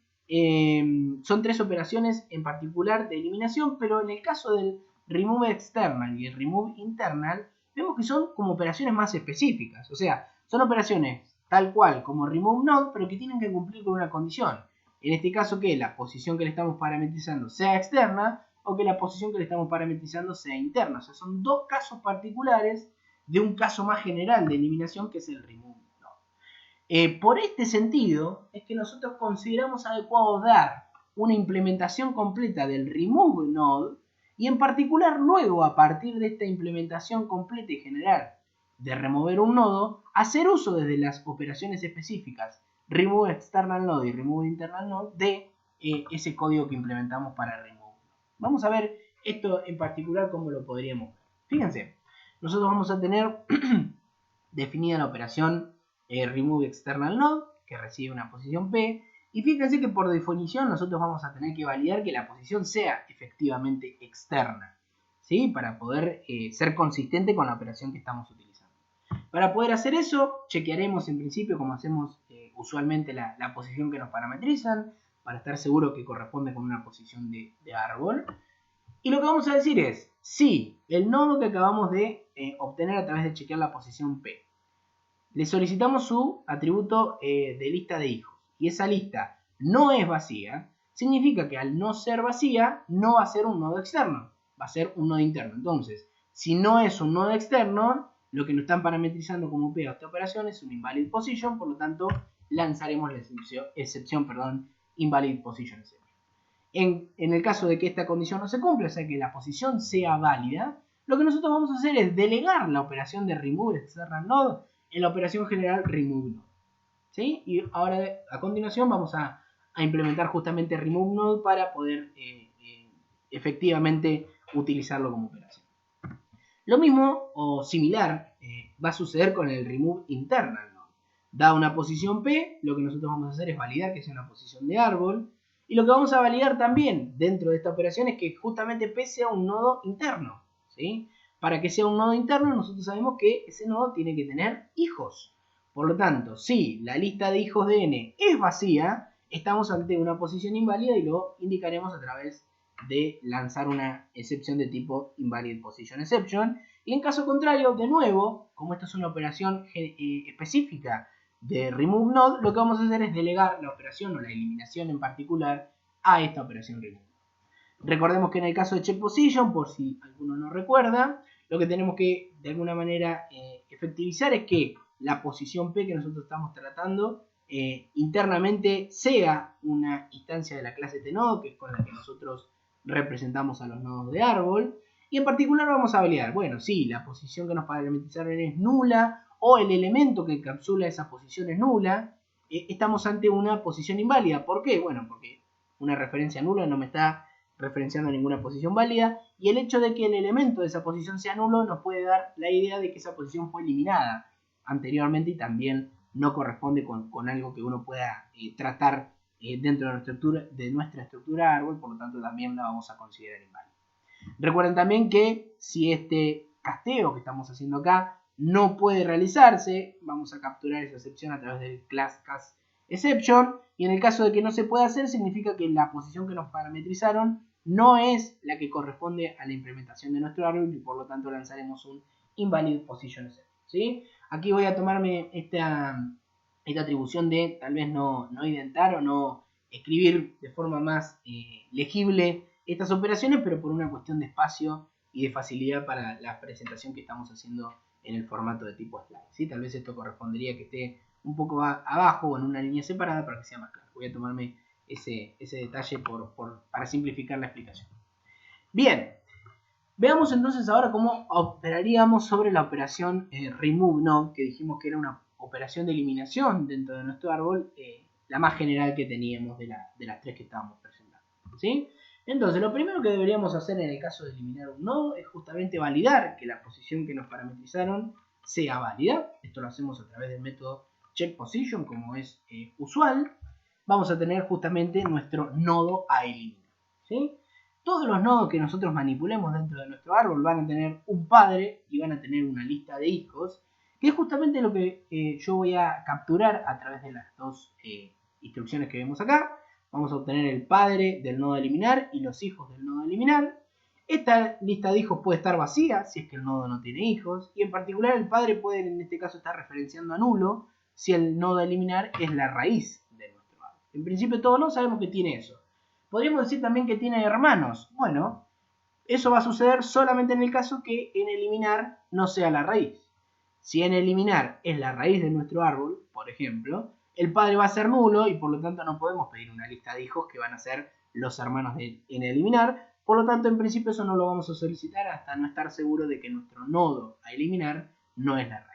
son tres operaciones en particular de eliminación, pero en el caso del remove external y el remove internal, vemos que son como operaciones más específicas. O sea, son operaciones tal cual como remove node, pero que tienen que cumplir con una condición. En este caso, que la posición que le estamos parametrizando sea externa o que la posición que le estamos parametrizando sea interna. O sea, son dos casos particulares de un caso más general de eliminación, que es el remove node. Por este sentido, es que nosotros consideramos adecuado dar una implementación completa del remove node, y en particular luego, a partir de esta implementación completa y general de remover un nodo, hacer uso desde las operaciones específicas remove external node y remove internal node de ese código que implementamos para remove. Vamos a ver esto en particular cómo lo podríamos ver. Fíjense, nosotros vamos a tener definida la operación remove external node, que recibe una posición P, y fíjense que por definición nosotros vamos a tener que validar que la posición sea efectivamente externa, ¿sí? Para poder ser consistente con la operación que estamos utilizando. Para poder hacer eso, chequearemos en principio, como hacemos usualmente, la posición que nos parametrizan, para estar seguro que corresponde con una posición de árbol. Y lo que vamos a decir es, si el nodo que acabamos de obtener a través de chequear la posición P, le solicitamos su atributo de lista de hijos, y esa lista no es vacía, significa que al no ser vacía, no va a ser un nodo externo, va a ser un nodo interno. Entonces, si no es un nodo externo, lo que nos están parametrizando como P a esta operación es un invalid position, por lo tanto, lanzaremos la excepción invalid position. En el caso de que esta condición no se cumpla, o sea que la posición sea válida, lo que nosotros vamos a hacer es delegar la operación de remove external node en la operación general remove node. ¿Sí? Y ahora a continuación vamos a implementar justamente remove node para poder efectivamente utilizarlo como operación. Lo mismo o similar va a suceder con el remove internal node. Da una posición P, lo que nosotros vamos a hacer es validar que sea una posición de árbol. Y lo que vamos a validar también dentro de esta operación es que justamente P sea un nodo interno. ¿Sí? Para que sea un nodo interno, nosotros sabemos que ese nodo tiene que tener hijos. Por lo tanto, si la lista de hijos de n es vacía, estamos ante una posición inválida y lo indicaremos a través de lanzar una excepción de tipo invalid position exception. Y en caso contrario, de nuevo, como esta es una operación específica de remove node, lo que vamos a hacer es delegar la operación o la eliminación en particular a esta operación remove. Recordemos que en el caso de check position, por si alguno no recuerda, lo que tenemos que de alguna manera efectivizar es que la posición P que nosotros estamos tratando internamente sea una instancia de la clase tNodo, que es con la que nosotros representamos a los nodos de árbol. Y en particular vamos a validar, bueno, si la posición que nos parametrizaron es nula o el elemento que encapsula esa posición es nula, estamos ante una posición inválida. ¿Por qué? Bueno, porque una referencia nula no me está referenciando a ninguna posición válida, y el hecho de que el elemento de esa posición sea nulo nos puede dar la idea de que esa posición fue eliminada anteriormente y también no corresponde con algo que uno pueda tratar dentro de nuestra estructura árbol, por lo tanto también la vamos a considerar inválida. Recuerden también que si este casteo que estamos haciendo acá no puede realizarse, vamos a capturar esa excepción a través del class cast exception, y en el caso de que no se pueda hacer significa que la posición que nos parametrizaron no es la que corresponde a la implementación de nuestro árbol y por lo tanto lanzaremos un invalid position exception, ¿sí? Aquí voy a tomarme esta atribución de tal vez no identar o no escribir de forma más legible estas operaciones, pero por una cuestión de espacio y de facilidad para la presentación que estamos haciendo en el formato de tipo slide, ¿sí? Tal vez esto correspondería que esté un poco abajo o en una línea separada para que sea más claro. Voy a tomarme ese detalle para simplificar la explicación. Bien, veamos entonces ahora cómo operaríamos sobre la operación remove node, que dijimos que era una operación de eliminación dentro de nuestro árbol, la más general que teníamos de las tres que estábamos presentando, ¿sí? Entonces, lo primero que deberíamos hacer en el caso de eliminar un nodo es justamente validar que la posición que nos parametrizaron sea válida. Esto lo hacemos a través del método checkPosition, como es usual. Vamos a tener justamente nuestro nodo a eliminar, ¿sí? Todos los nodos que nosotros manipulemos dentro de nuestro árbol van a tener un padre y van a tener una lista de hijos, que es justamente lo que yo voy a capturar a través de las dos instrucciones que vemos acá. Vamos a obtener el padre del nodo a eliminar y los hijos del nodo a eliminar. Esta lista de hijos puede estar vacía si es que el nodo no tiene hijos, y en particular el padre puede en este caso estar referenciando a nulo si el nodo a eliminar es la raíz de nuestro árbol. En principio todos no sabemos que tiene eso. Podríamos decir también que tiene hermanos. Bueno, eso va a suceder solamente en el caso que en eliminar no sea la raíz. Si en eliminar es la raíz de nuestro árbol, por ejemplo, el padre va a ser nulo y por lo tanto no podemos pedir una lista de hijos que van a ser los hermanos en eliminar. Por lo tanto, en principio eso no lo vamos a solicitar hasta no estar seguro de que nuestro nodo a eliminar no es la raíz.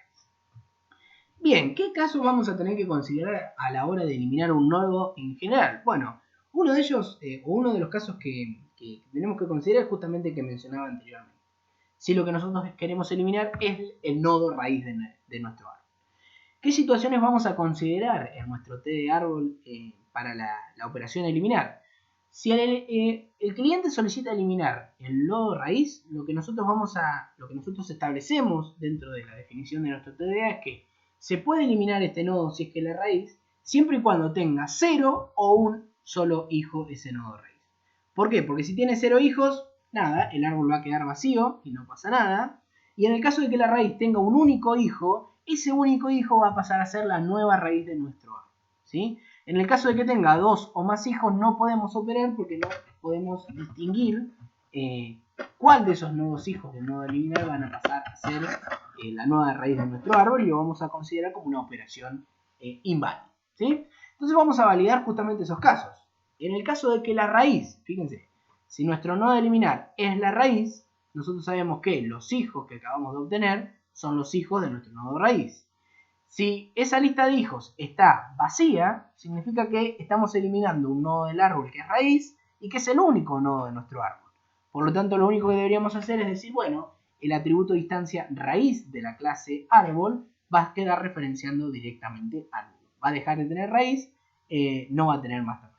Bien, ¿qué casos vamos a tener que considerar a la hora de eliminar un nodo en general? Bueno, uno de ellos, o uno de los casos que tenemos que considerar es justamente el que mencionaba anteriormente. Si lo que nosotros queremos eliminar es el nodo raíz de nuestro árbol. ¿Qué situaciones vamos a considerar en nuestro T de árbol para la operación eliminar? Si el cliente solicita eliminar el nodo raíz, lo que nosotros establecemos dentro de la definición de nuestro TDA es que se puede eliminar este nodo si es que la raíz, siempre y cuando tenga 0 o un solo hijo ese nodo raíz. ¿Por qué? Porque si tiene 0 hijos, nada, el árbol va a quedar vacío y no pasa nada. Y en el caso de que la raíz tenga un único hijo, ese único hijo va a pasar a ser la nueva raíz de nuestro árbol, ¿sí? En el caso de que tenga 2 o más hijos no podemos operar porque no podemos distinguir cuál de esos nuevos hijos del nodo a eliminar van a pasar a ser la nueva raíz de nuestro árbol y lo vamos a considerar como una operación inválida, ¿sí? Entonces vamos a validar justamente esos casos. En el caso de que la raíz, fíjense, si nuestro nodo a eliminar es la raíz, nosotros sabemos que los hijos que acabamos de obtener son los hijos de nuestro nodo raíz. Si esa lista de hijos está vacía, significa que estamos eliminando un nodo del árbol que es raíz y que es el único nodo de nuestro árbol. Por lo tanto, lo único que deberíamos hacer es decir, bueno, el atributo de instancia raíz de la clase árbol va a quedar referenciando directamente al nulo. Va a dejar de tener raíz, no va a tener más tamaño.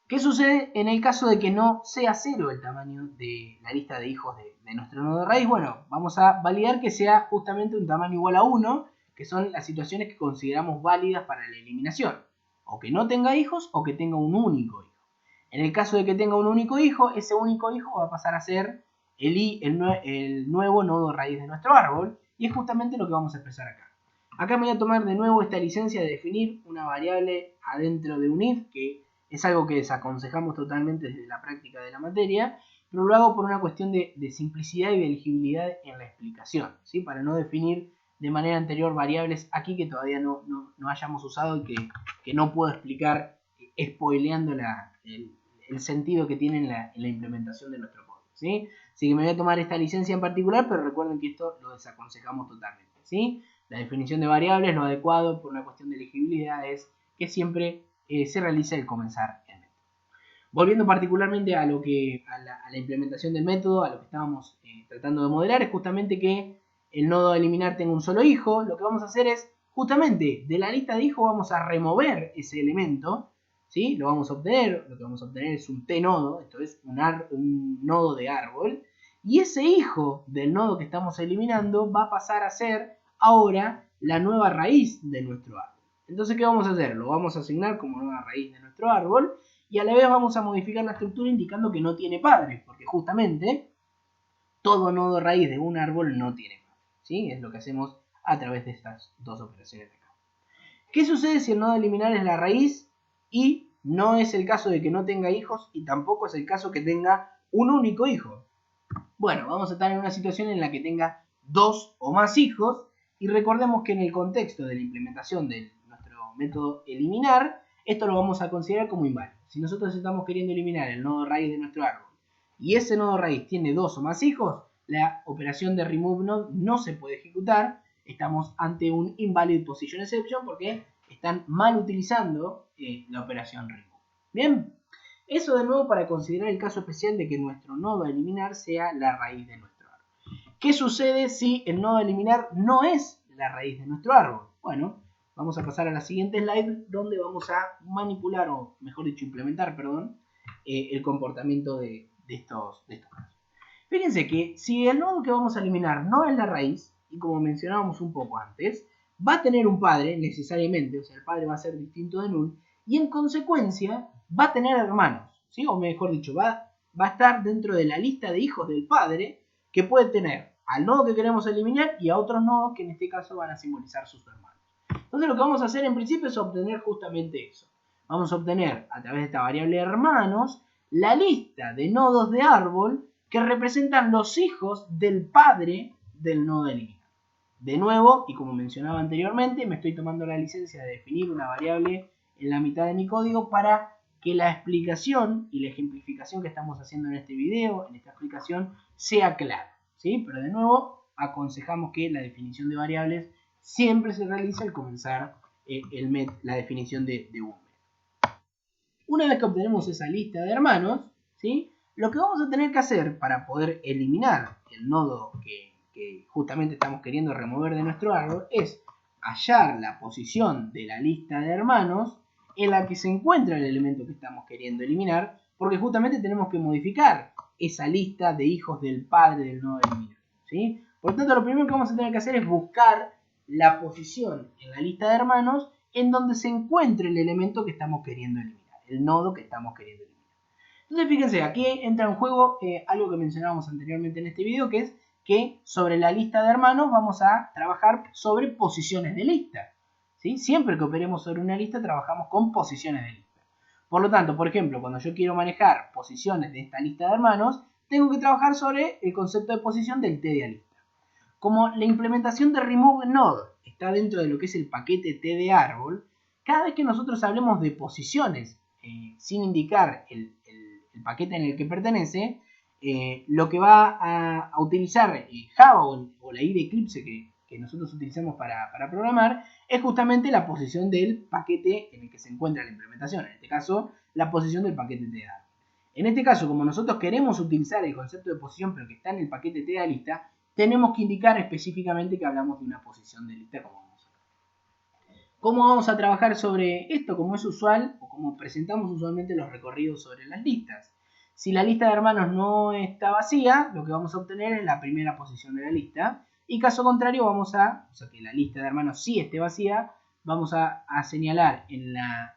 ¿Qué sucede en el caso de que no sea 0 el tamaño de la lista de hijos de nuestro nodo de raíz? Bueno, vamos a validar que sea justamente un tamaño igual a 1, que son las situaciones que consideramos válidas para la eliminación. o que no tenga hijos o que tenga un único hijo. En el caso de que tenga un único hijo, ese único hijo va a pasar a ser el nuevo nodo raíz de nuestro árbol, y es justamente lo que vamos a expresar acá. Acá me voy a tomar de nuevo esta licencia de definir una variable adentro de un if, que es algo que desaconsejamos totalmente desde la práctica de la materia, pero lo hago por una cuestión de simplicidad y de legibilidad en la explicación, ¿sí? Para no definir de manera anterior variables aquí que todavía no hayamos usado y que no puedo explicar spoileando el sentido que tiene en la implementación de nuestro código, ¿sí? Así que me voy a tomar esta licencia en particular, pero recuerden que esto lo desaconsejamos totalmente, ¿sí? La definición de variables, lo adecuado por una cuestión de legibilidad es que siempre se realice el comenzar el método. Volviendo particularmente a la implementación del método, a lo que estábamos tratando de modelar, es justamente que el nodo a eliminar tenga un solo hijo. Lo que vamos a hacer es, justamente, de la lista de hijos vamos a remover ese elemento, ¿sí? Lo vamos a obtener, lo que vamos a obtener es un t-nodo, esto es un nodo de árbol, y ese hijo del nodo que estamos eliminando va a pasar a ser ahora la nueva raíz de nuestro árbol. Entonces, ¿qué vamos a hacer? Lo vamos a asignar como nueva raíz de nuestro árbol, y a la vez vamos a modificar la estructura indicando que no tiene padres, porque justamente todo nodo raíz de un árbol no tiene padres, ¿sí? Es lo que hacemos a través de estas dos operaciones de acá. ¿Qué sucede si el nodo eliminar es la raíz y no es el caso de que no tenga hijos y tampoco es el caso que tenga un único hijo? Bueno, vamos a estar en una situación en la que tenga dos o más hijos, y recordemos que en el contexto de la implementación de nuestro método eliminar, esto lo vamos a considerar como inválido. Si nosotros estamos queriendo eliminar el nodo raíz de nuestro árbol y ese nodo raíz tiene dos o más hijos, la operación de remove node no se puede ejecutar. Estamos ante un invalid position exception porque están mal utilizando la operación remove. Bien. Eso de nuevo para considerar el caso especial de que nuestro nodo a eliminar sea la raíz de nuestro árbol. ¿Qué sucede si el nodo a eliminar no es la raíz de nuestro árbol? Bueno, vamos a pasar a la siguiente slide donde vamos a manipular, o mejor dicho, implementar, el comportamiento de estos casos. Fíjense que si el nodo que vamos a eliminar no es la raíz, y como mencionábamos un poco antes, va a tener un padre necesariamente, o sea, el padre va a ser distinto de null, y en consecuencia va a tener hermanos, ¿sí? O mejor dicho, va a estar dentro de la lista de hijos del padre, que puede tener al nodo que queremos eliminar y a otros nodos que en este caso van a simbolizar sus hermanos. Entonces lo que vamos a hacer en principio es obtener justamente eso. Vamos a obtener a través de esta variable hermanos la lista de nodos de árbol que representan los hijos del padre del nodo eliminar. De nuevo, y como mencionaba anteriormente, me estoy tomando la licencia de definir una variable en la mitad de mi código para que la explicación y la ejemplificación que estamos haciendo en este video, en esta explicación, sea clara, ¿sí? Pero de nuevo, aconsejamos que la definición de variables siempre se realice al comenzar la definición de un método. Una vez que obtenemos esa lista de hermanos, ¿sí? Lo que vamos a tener que hacer para poder eliminar el nodo que justamente estamos queriendo remover de nuestro árbol es hallar la posición de la lista de hermanos en la que se encuentra el elemento que estamos queriendo eliminar, porque justamente tenemos que modificar esa lista de hijos del padre del nodo eliminar, ¿sí? Por lo tanto, lo primero que vamos a tener que hacer es buscar la posición en la lista de hermanos en donde se encuentre el elemento que estamos queriendo eliminar, el nodo que estamos queriendo eliminar. Entonces, fíjense, aquí entra en juego algo que mencionábamos anteriormente en este video, que es que sobre la lista de hermanos vamos a trabajar sobre posiciones de lista, ¿sí? Siempre que operemos sobre una lista trabajamos con posiciones de lista. Por lo tanto, por ejemplo, cuando yo quiero manejar posiciones de esta lista de hermanos, tengo que trabajar sobre el concepto de posición del tdalista. Como la implementación de remove node está dentro de lo que es el paquete tdarbol, cada vez que nosotros hablemos de posiciones sin indicar el paquete en el que pertenece, lo que va a utilizar Java o la IDE Eclipse que nosotros utilizamos para programar es justamente la posición del paquete en el que se encuentra la implementación, en este caso la posición del paquete tdarbol. En este caso, como nosotros queremos utilizar el concepto de posición pero que está en el paquete tdalista, tenemos que indicar específicamente que hablamos de una posición de lista como vamos a ver. ¿Cómo vamos a trabajar sobre esto? Como es usual o como presentamos usualmente los recorridos sobre las listas. Si la lista de hermanos no está vacía, lo que vamos a obtener es la primera posición de la lista. Y caso contrario, o sea que la lista de hermanos sí esté vacía, vamos a señalar en la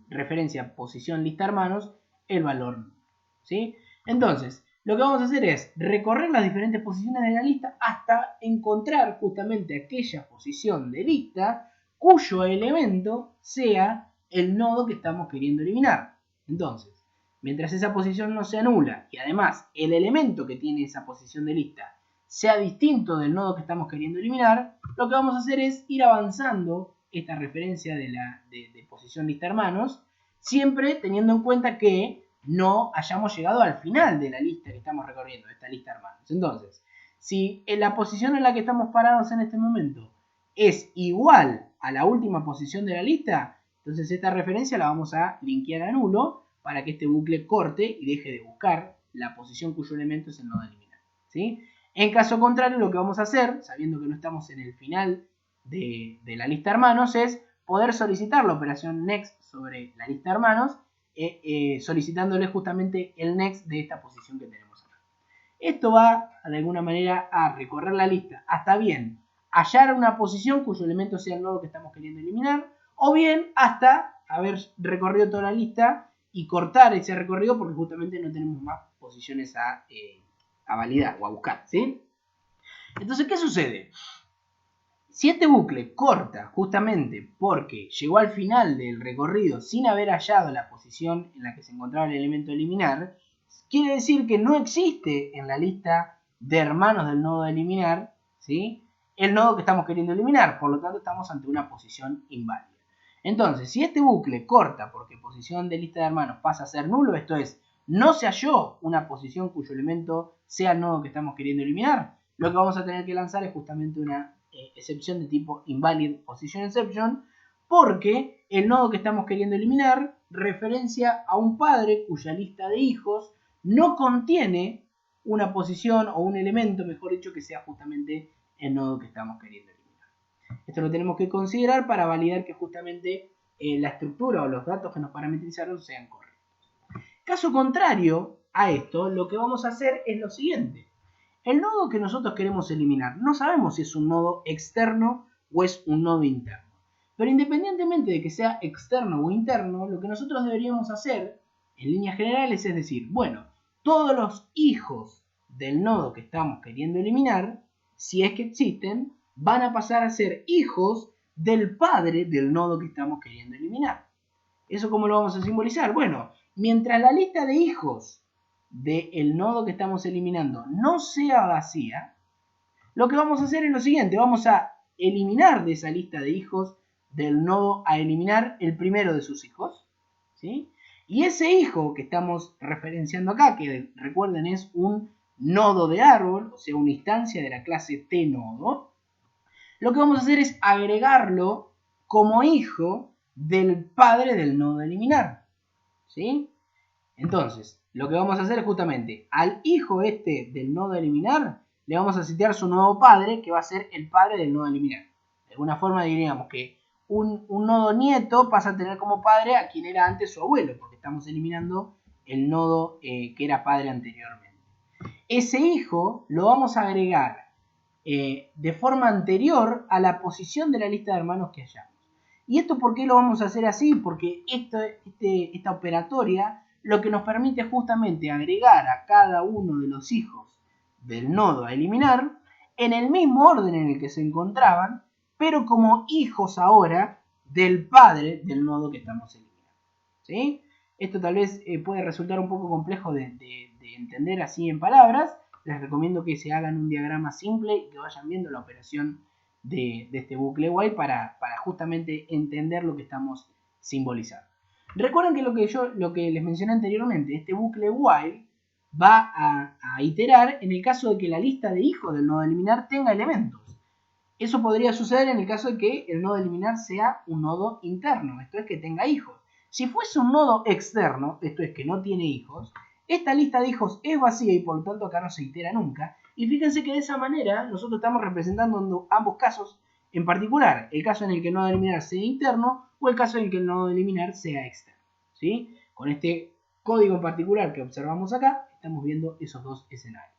referencia posición lista hermanos, el valor nulo, ¿sí? Entonces, lo que vamos a hacer es recorrer las diferentes posiciones de la lista hasta encontrar justamente aquella posición de lista cuyo elemento sea el nodo que estamos queriendo eliminar. Entonces, mientras esa posición no sea nula y además el elemento que tiene esa posición de lista sea distinto del nodo que estamos queriendo eliminar, lo que vamos a hacer es ir avanzando esta referencia de posición lista hermanos, siempre teniendo en cuenta que no hayamos llegado al final de la lista que estamos recorriendo, esta lista hermanos. Entonces, si en la posición en la que estamos parados en este momento es igual a la última posición de la lista, entonces esta referencia la vamos a linkear a nulo para que este bucle corte y deje de buscar la posición cuyo elemento es el nodo a eliminar, ¿sí? En caso contrario, lo que vamos a hacer, sabiendo que no estamos en el final de la lista hermanos, es poder solicitar la operación next sobre la lista hermanos, solicitándole justamente el next de esta posición que tenemos acá. Esto va de alguna manera a recorrer la lista hasta bien hallar una posición cuyo elemento sea el nodo que estamos queriendo eliminar, o bien hasta haber recorrido toda la lista y cortar ese recorrido porque justamente no tenemos más posiciones a validar o a buscar, ¿sí? Entonces, ¿qué sucede? Si este bucle corta justamente porque llegó al final del recorrido sin haber hallado la posición en la que se encontraba el elemento a eliminar, quiere decir que no existe en la lista de hermanos del nodo a eliminar, ¿sí?, el nodo que estamos queriendo eliminar, por lo tanto estamos ante una posición inválida. Entonces, si este bucle corta porque posición de lista de hermanos pasa a ser nulo, esto es, no se halló una posición cuyo elemento sea el nodo que estamos queriendo eliminar, lo que vamos a tener que lanzar es justamente una excepción de tipo invalid position exception, porque el nodo que estamos queriendo eliminar referencia a un padre cuya lista de hijos no contiene una posición o un elemento, mejor dicho, que sea justamente el nodo que estamos queriendo eliminar. Esto lo tenemos que considerar para validar que justamente la estructura o los datos que nos parametrizaron sean correctos. Caso contrario a esto, lo que vamos a hacer es lo siguiente. El nodo que nosotros queremos eliminar, no sabemos si es un nodo externo o es un nodo interno. Pero independientemente de que sea externo o interno, lo que nosotros deberíamos hacer, en líneas generales, es decir, bueno, todos los hijos del nodo que estamos queriendo eliminar, si es que existen, van a pasar a ser hijos del padre del nodo que estamos queriendo eliminar. ¿Eso cómo lo vamos a simbolizar? Bueno, mientras la lista de hijos del nodo que estamos eliminando no sea vacía, lo que vamos a hacer es lo siguiente, vamos a eliminar de esa lista de hijos del nodo a eliminar el primero de sus hijos, ¿sí? Y ese hijo que estamos referenciando acá, que recuerden es un nodo de árbol, o sea, una instancia de la clase tNodo, lo que vamos a hacer es agregarlo como hijo del padre del nodo a eliminar, ¿sí? Entonces, lo que vamos a hacer es justamente al hijo este del nodo a eliminar, le vamos a citar su nuevo padre, que va a ser el padre del nodo a eliminar. De alguna forma diríamos que un nodo nieto pasa a tener como padre a quien era antes su abuelo, porque estamos eliminando el nodo que era padre anteriormente. Ese hijo lo vamos a agregar de forma anterior a la posición de la lista de hermanos que hallamos. ¿Y esto por qué lo vamos a hacer así? Porque esta operatoria lo que nos permite justamente agregar a cada uno de los hijos del nodo a eliminar en el mismo orden en el que se encontraban, pero como hijos ahora del padre del nodo que estamos eliminando, ¿sí? Esto tal vez puede resultar un poco complejo de entender así en palabras. Les recomiendo que se hagan un diagrama simple y que vayan viendo la operación de este bucle while para justamente entender lo que estamos simbolizando. Recuerden que lo que les mencioné anteriormente, este bucle while va a iterar en el caso de que la lista de hijos del nodo a eliminar tenga elementos. Eso podría suceder en el caso de que el nodo a eliminar sea un nodo interno, esto es que tenga hijos. Si fuese un nodo externo, esto es que no tiene hijos, esta lista de hijos es vacía y por lo tanto acá no se itera nunca. Y fíjense que de esa manera nosotros estamos representando ambos casos en particular. El caso en el que el nodo a eliminar sea interno o el caso en el que el nodo a eliminar sea externo, ¿sí? Con este código en particular que observamos acá, estamos viendo esos dos escenarios.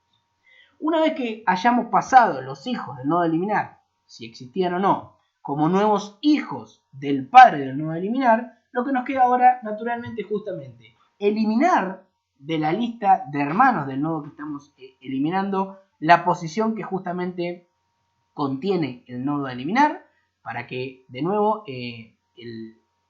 Una vez que hayamos pasado los hijos del nodo a eliminar, si existían o no, como nuevos hijos del padre del nodo a eliminar, Lo que nos queda ahora, naturalmente, justamente, eliminar de la lista de hermanos del nodo que estamos eliminando la posición que justamente contiene el nodo a eliminar, para que, de nuevo,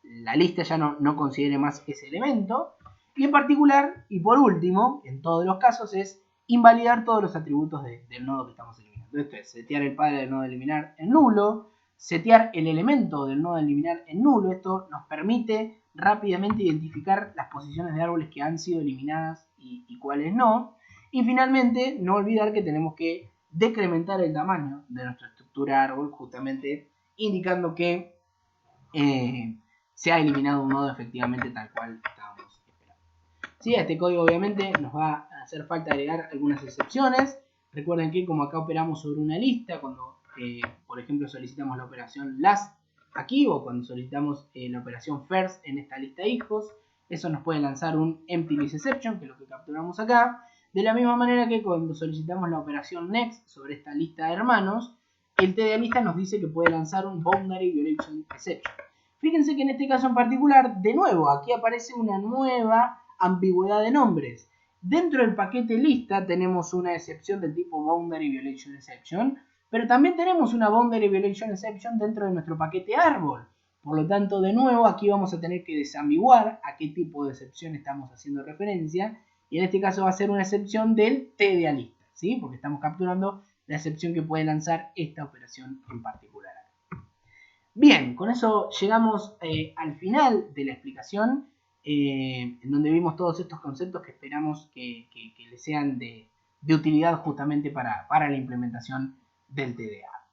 la lista ya no considere más ese elemento. Y en particular, y por último, en todos los casos, es invalidar todos los atributos del nodo que estamos eliminando. Esto es setear el padre del nodo a eliminar en nulo, setear el elemento del nodo a eliminar en nulo. Esto nos permite rápidamente identificar las posiciones de árboles que han sido eliminadas y cuáles no. Y finalmente, no olvidar que tenemos que decrementar el tamaño de nuestra estructura árbol, justamente indicando que se ha eliminado un nodo efectivamente tal cual estábamos esperando. ¿Sí? A este código obviamente nos va a hacer falta agregar algunas excepciones. Recuerden que como acá operamos sobre una lista, cuando por ejemplo solicitamos la operación last aquí, o cuando solicitamos la operación first en esta lista de hijos, eso nos puede lanzar un empty list exception, que es lo que capturamos acá. De la misma manera que cuando solicitamos la operación next sobre esta lista de hermanos, el TDA lista nos dice que puede lanzar un boundary violation exception. Fíjense que en este caso en particular, de nuevo, aquí aparece una nueva ambigüedad de nombres. Dentro del paquete lista tenemos una excepción del tipo boundary violation exception, pero también tenemos una boundary violation exception dentro de nuestro paquete árbol. Por lo tanto, de nuevo, aquí vamos a tener que desambiguar a qué tipo de excepción estamos haciendo referencia. Y en este caso va a ser una excepción del TDA lista, ¿sí? Porque estamos capturando la excepción que puede lanzar esta operación en particular. Bien, con eso llegamos al final de la explicación, en donde vimos todos estos conceptos que esperamos que les sean de utilidad justamente para la implementación del TDA.